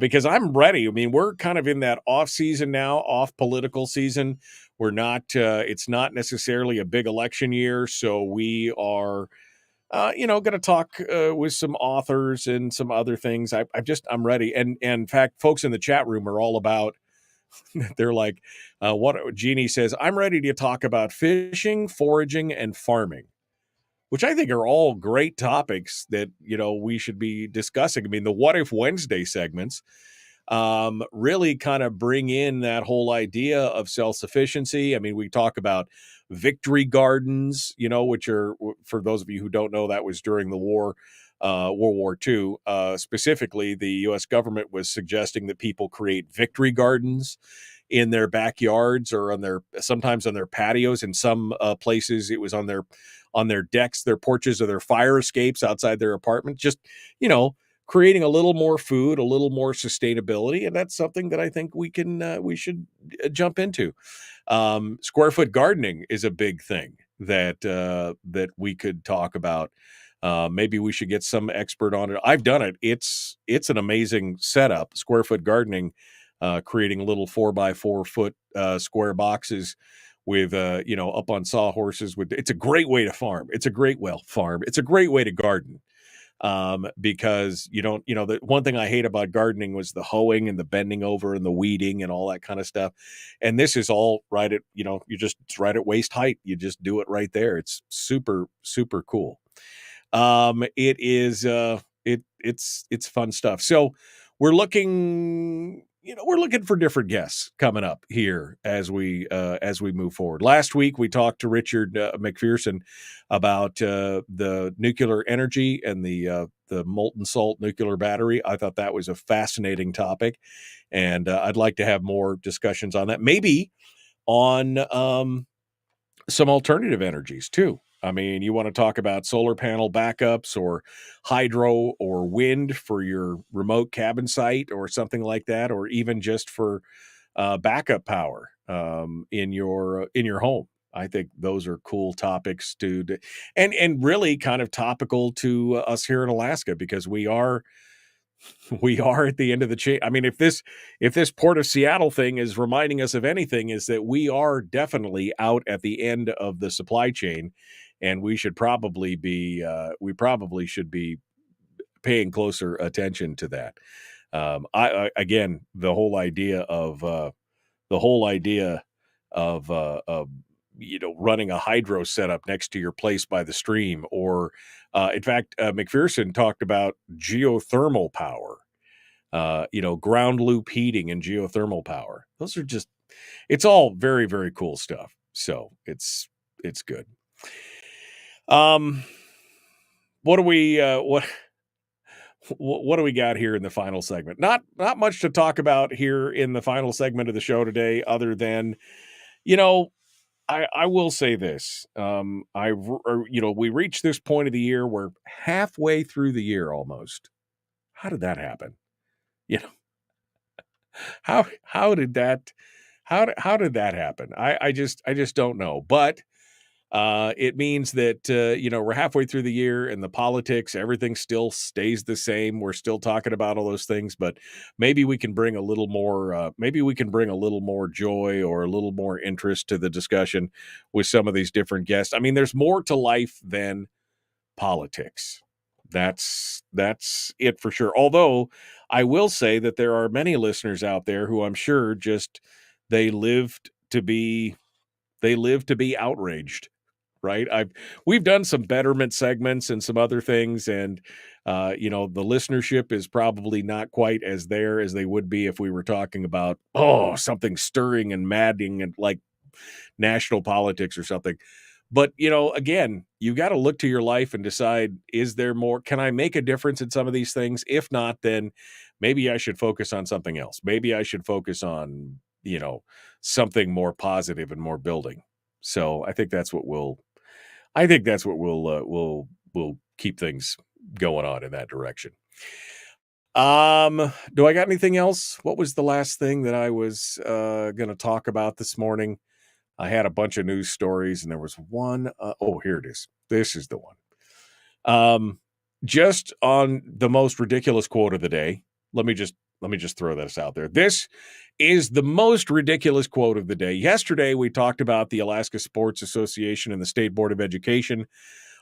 because I'm ready. I mean, we're kind of in that off season now, off political season. We're not. It's not necessarily a big election year, so we are. Going to talk with some authors and some other things. I'm ready. And in fact, folks in the chat room are all about, they're like, what Jeannie says, I'm ready to talk about fishing, foraging, and farming, which I think are all great topics that, we should be discussing. I mean, the What If Wednesday segments really kind of bring in that whole idea of self-sufficiency. I mean, we talk about victory gardens, which are, for those of you who don't know, that was during the war, World War II. Specifically, the U.S. government was suggesting that people create victory gardens in their backyards or sometimes on their patios. In some places, it was on their decks, their porches, or their fire escapes outside their apartment. Just, creating a little more food, a little more sustainability, and that's something that I think we should jump into. Square foot gardening is a big thing that we could talk about. Maybe we should get some expert on it. I've done it. It's an amazing setup. Square foot gardening, creating little 4x4 foot square boxes with up on sawhorses. It's a great way to farm. It's a great way to garden. Because the one thing I hate about gardening was the hoeing and the bending over and the weeding and all that kind of stuff. And this is all right at, it's right at waist height. You just do it right there. It's super, super cool. It is, it's fun stuff. So we're looking for different guests coming up here as we move forward. Last week, we talked to Richard McPherson about the nuclear energy and the molten salt nuclear battery. I thought that was a fascinating topic, and I'd like to have more discussions on that. Maybe on some alternative energies too. I mean, you want to talk about solar panel backups or hydro or wind for your remote cabin site or something like that, or even just for backup power in your home. I think those are cool topics and really kind of topical to us here in Alaska, because we are at the end of the chain. I mean, if this Port of Seattle thing is reminding us of anything, is that we are definitely out at the end of the supply chain. and we should probably be should be paying closer attention to that. I again, the whole idea of running a hydro setup next to your place by the stream, or in fact, McPherson talked about geothermal power, ground loop heating and geothermal power. Those are just, it's all very, very cool stuff. So it's good. What do we got here in the final segment? Not much to talk about here in the final segment of the show today, other than, I will say this. We reached this point of the year. We're halfway through the year almost. How did that happen? How did that happen? I just don't know. But it means that we're halfway through the year, and the politics, everything still stays the same. We're still talking about all those things, but maybe we can bring a little more joy or a little more interest to the discussion with some of these different guests. I mean, there's more to life than politics. That's it for sure. Although I will say that there are many listeners out there who I'm sure just they lived to be outraged. Right. We've done some betterment segments and some other things. And, the listenership is probably not quite as there as they would be if we were talking about, something stirring and maddening and like national politics or something. But, again, you got to look to your life and decide, is there more? Can I make a difference in some of these things? If not, then maybe I should focus on something else. Maybe I should focus on, something more positive and more building. So I think that's what we'll keep things going on in that direction. Do I got anything else? What was the last thing that I was going to talk about this morning? I had a bunch of news stories, and there was one. Here it is. This is the one. Just on the most ridiculous quote of the day. Let me just throw this out there. This is the most ridiculous quote of the day. Yesterday, we talked about the Alaska Sports Association and the State Board of Education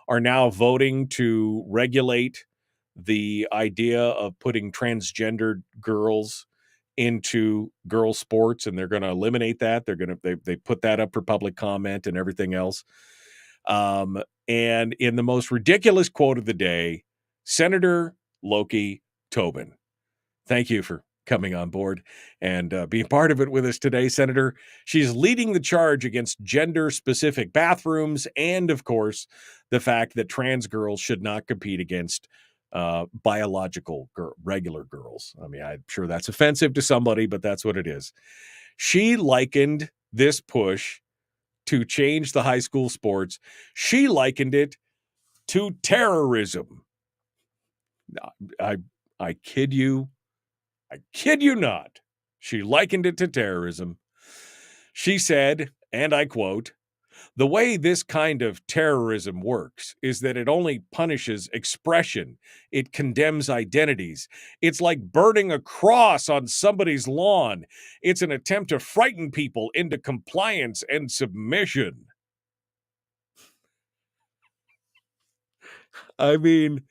are now voting to regulate the idea of putting transgendered girls into girls sports, and they're going to eliminate that. They put that up for public comment and everything else. And in the most ridiculous quote of the day, Senator Loki Tobin. Thank you for coming on board and being part of it with us today, Senator. She's leading the charge against gender-specific bathrooms and, of course, the fact that trans girls should not compete against biological regular girls. I mean, I'm sure that's offensive to somebody, but that's what it is. She likened this push to change the high school sports. She likened it to terrorism. I kid you. I kid you not. She likened it to terrorism. She said, and I quote, "The way this kind of terrorism works is that it only punishes expression. It condemns identities. It's like burning a cross on somebody's lawn. It's an attempt to frighten people into compliance and submission." I mean,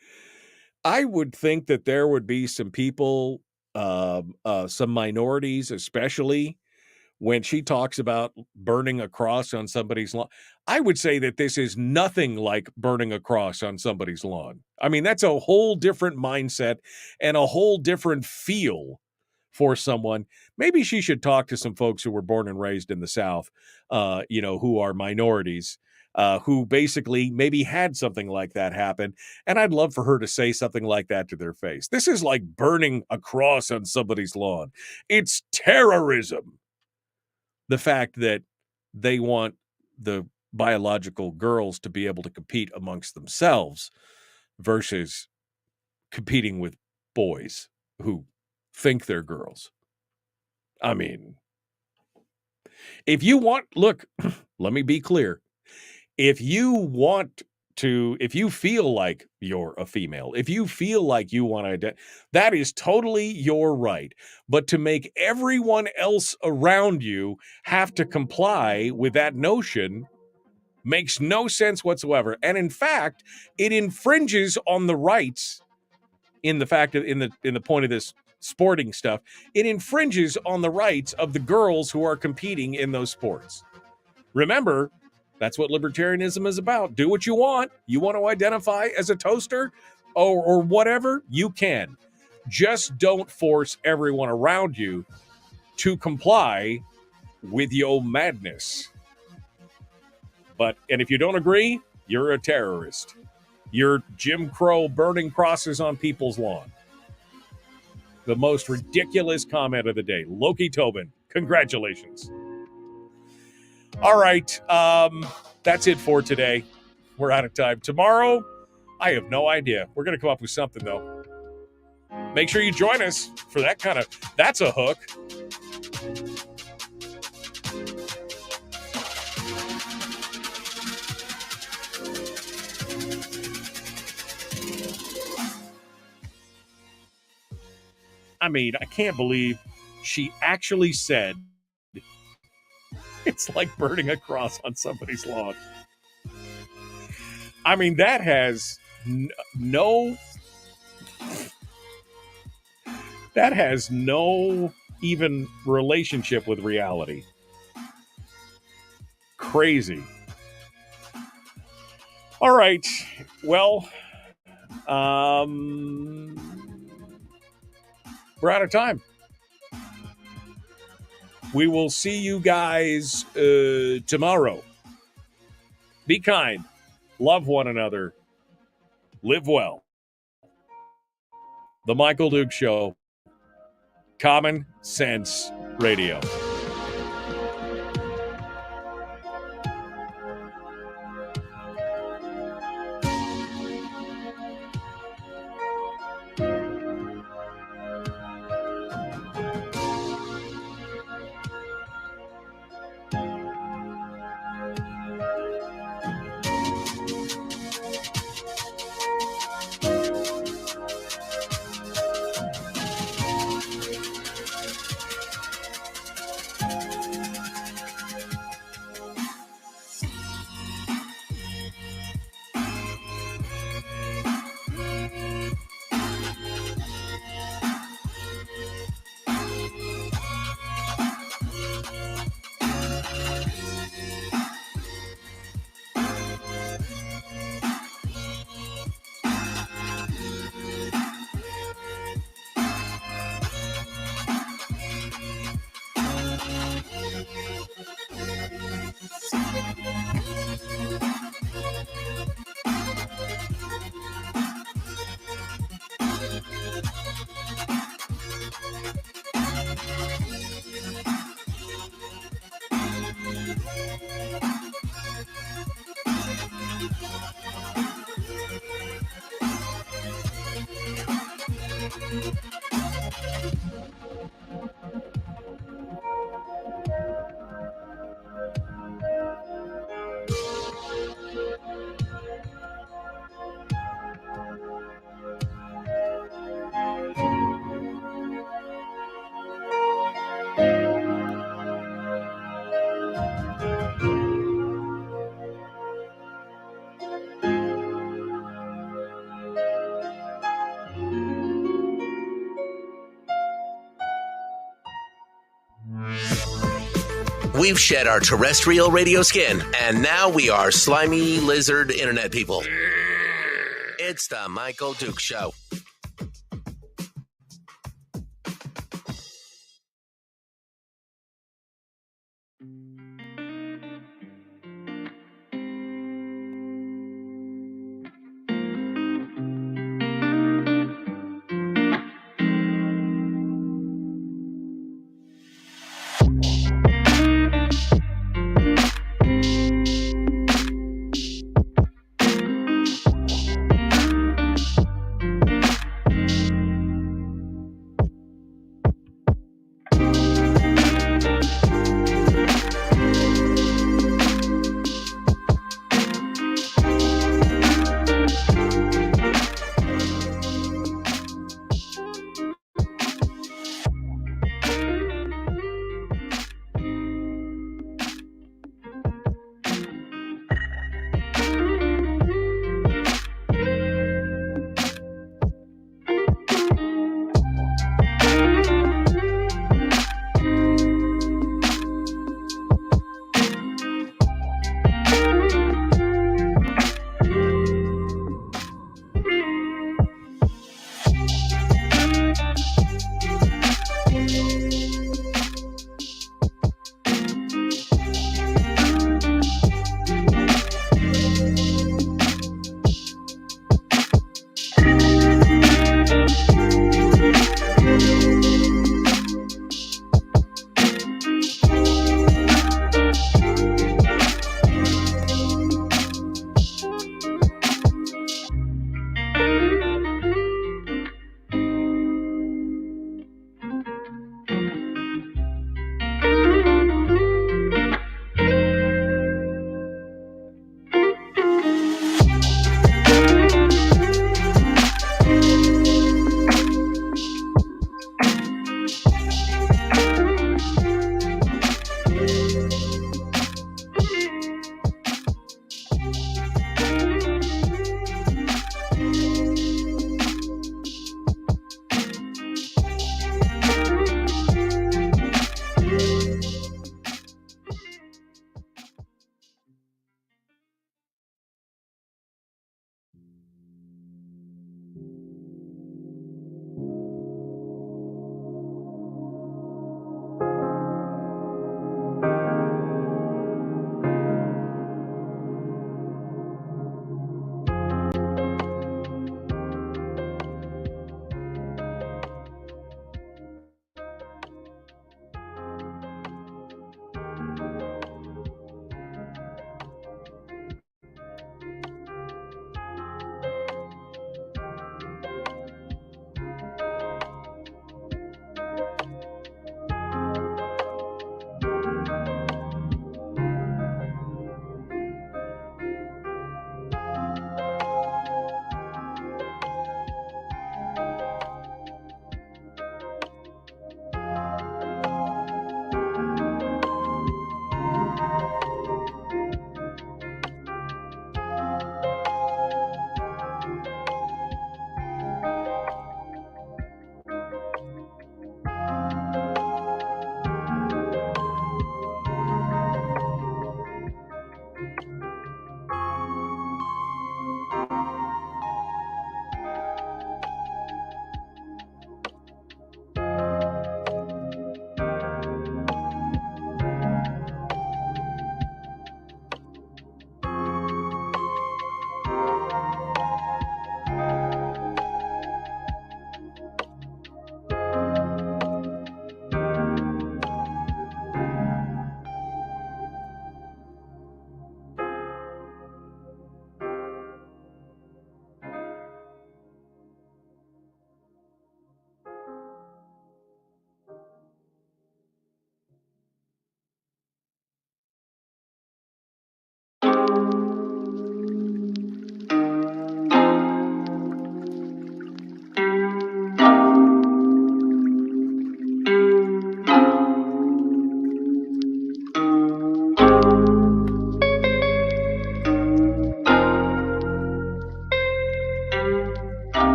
I would think that there would be some people, some minorities especially, when she talks about burning a cross on somebody's lawn. I would say that this is nothing like burning a cross on somebody's lawn. I mean, that's a whole different mindset and a whole different feel for someone. Maybe she should talk to some folks who were born and raised in the South, who are minorities, who basically maybe had something like that happen. And I'd love for her to say something like that to their face. This is like burning a cross on somebody's lawn. It's terrorism. The fact that they want the biological girls to be able to compete amongst themselves versus competing with boys who think they're girls. I mean, if you let me be clear. If you feel like you're a female, if you feel like you want to, that is totally your right. But to make everyone else around you have to comply with that notion, Makes no sense whatsoever. And in fact, it infringes on the rights in the fact of in the point of this sporting stuff. It infringes on the rights of the girls who are competing in those sports. Remember, that's what libertarianism is about. Do what you want. You want to identify as a toaster or whatever, you can. Just don't force everyone around you to comply with your madness. And if you don't agree, you're a terrorist. You're Jim Crow burning crosses on people's lawn. The most ridiculous comment of the day. Loki Tobin, congratulations. All right, that's it for today. We're out of time. Tomorrow, I have no idea. We're going to come up with something, though. Make sure you join us for that's a hook. I mean, I can't believe she actually said it's like burning a cross on somebody's lawn. I mean, that has no even relationship with reality. Crazy. All right. Well, we're out of time. We will see you guys tomorrow. Be kind. Love one another. Live well. The Michael Duke Show. Common Sense Radio. We've shed our terrestrial radio skin, and now we are slimy lizard internet people. It's the Michael Duke Show.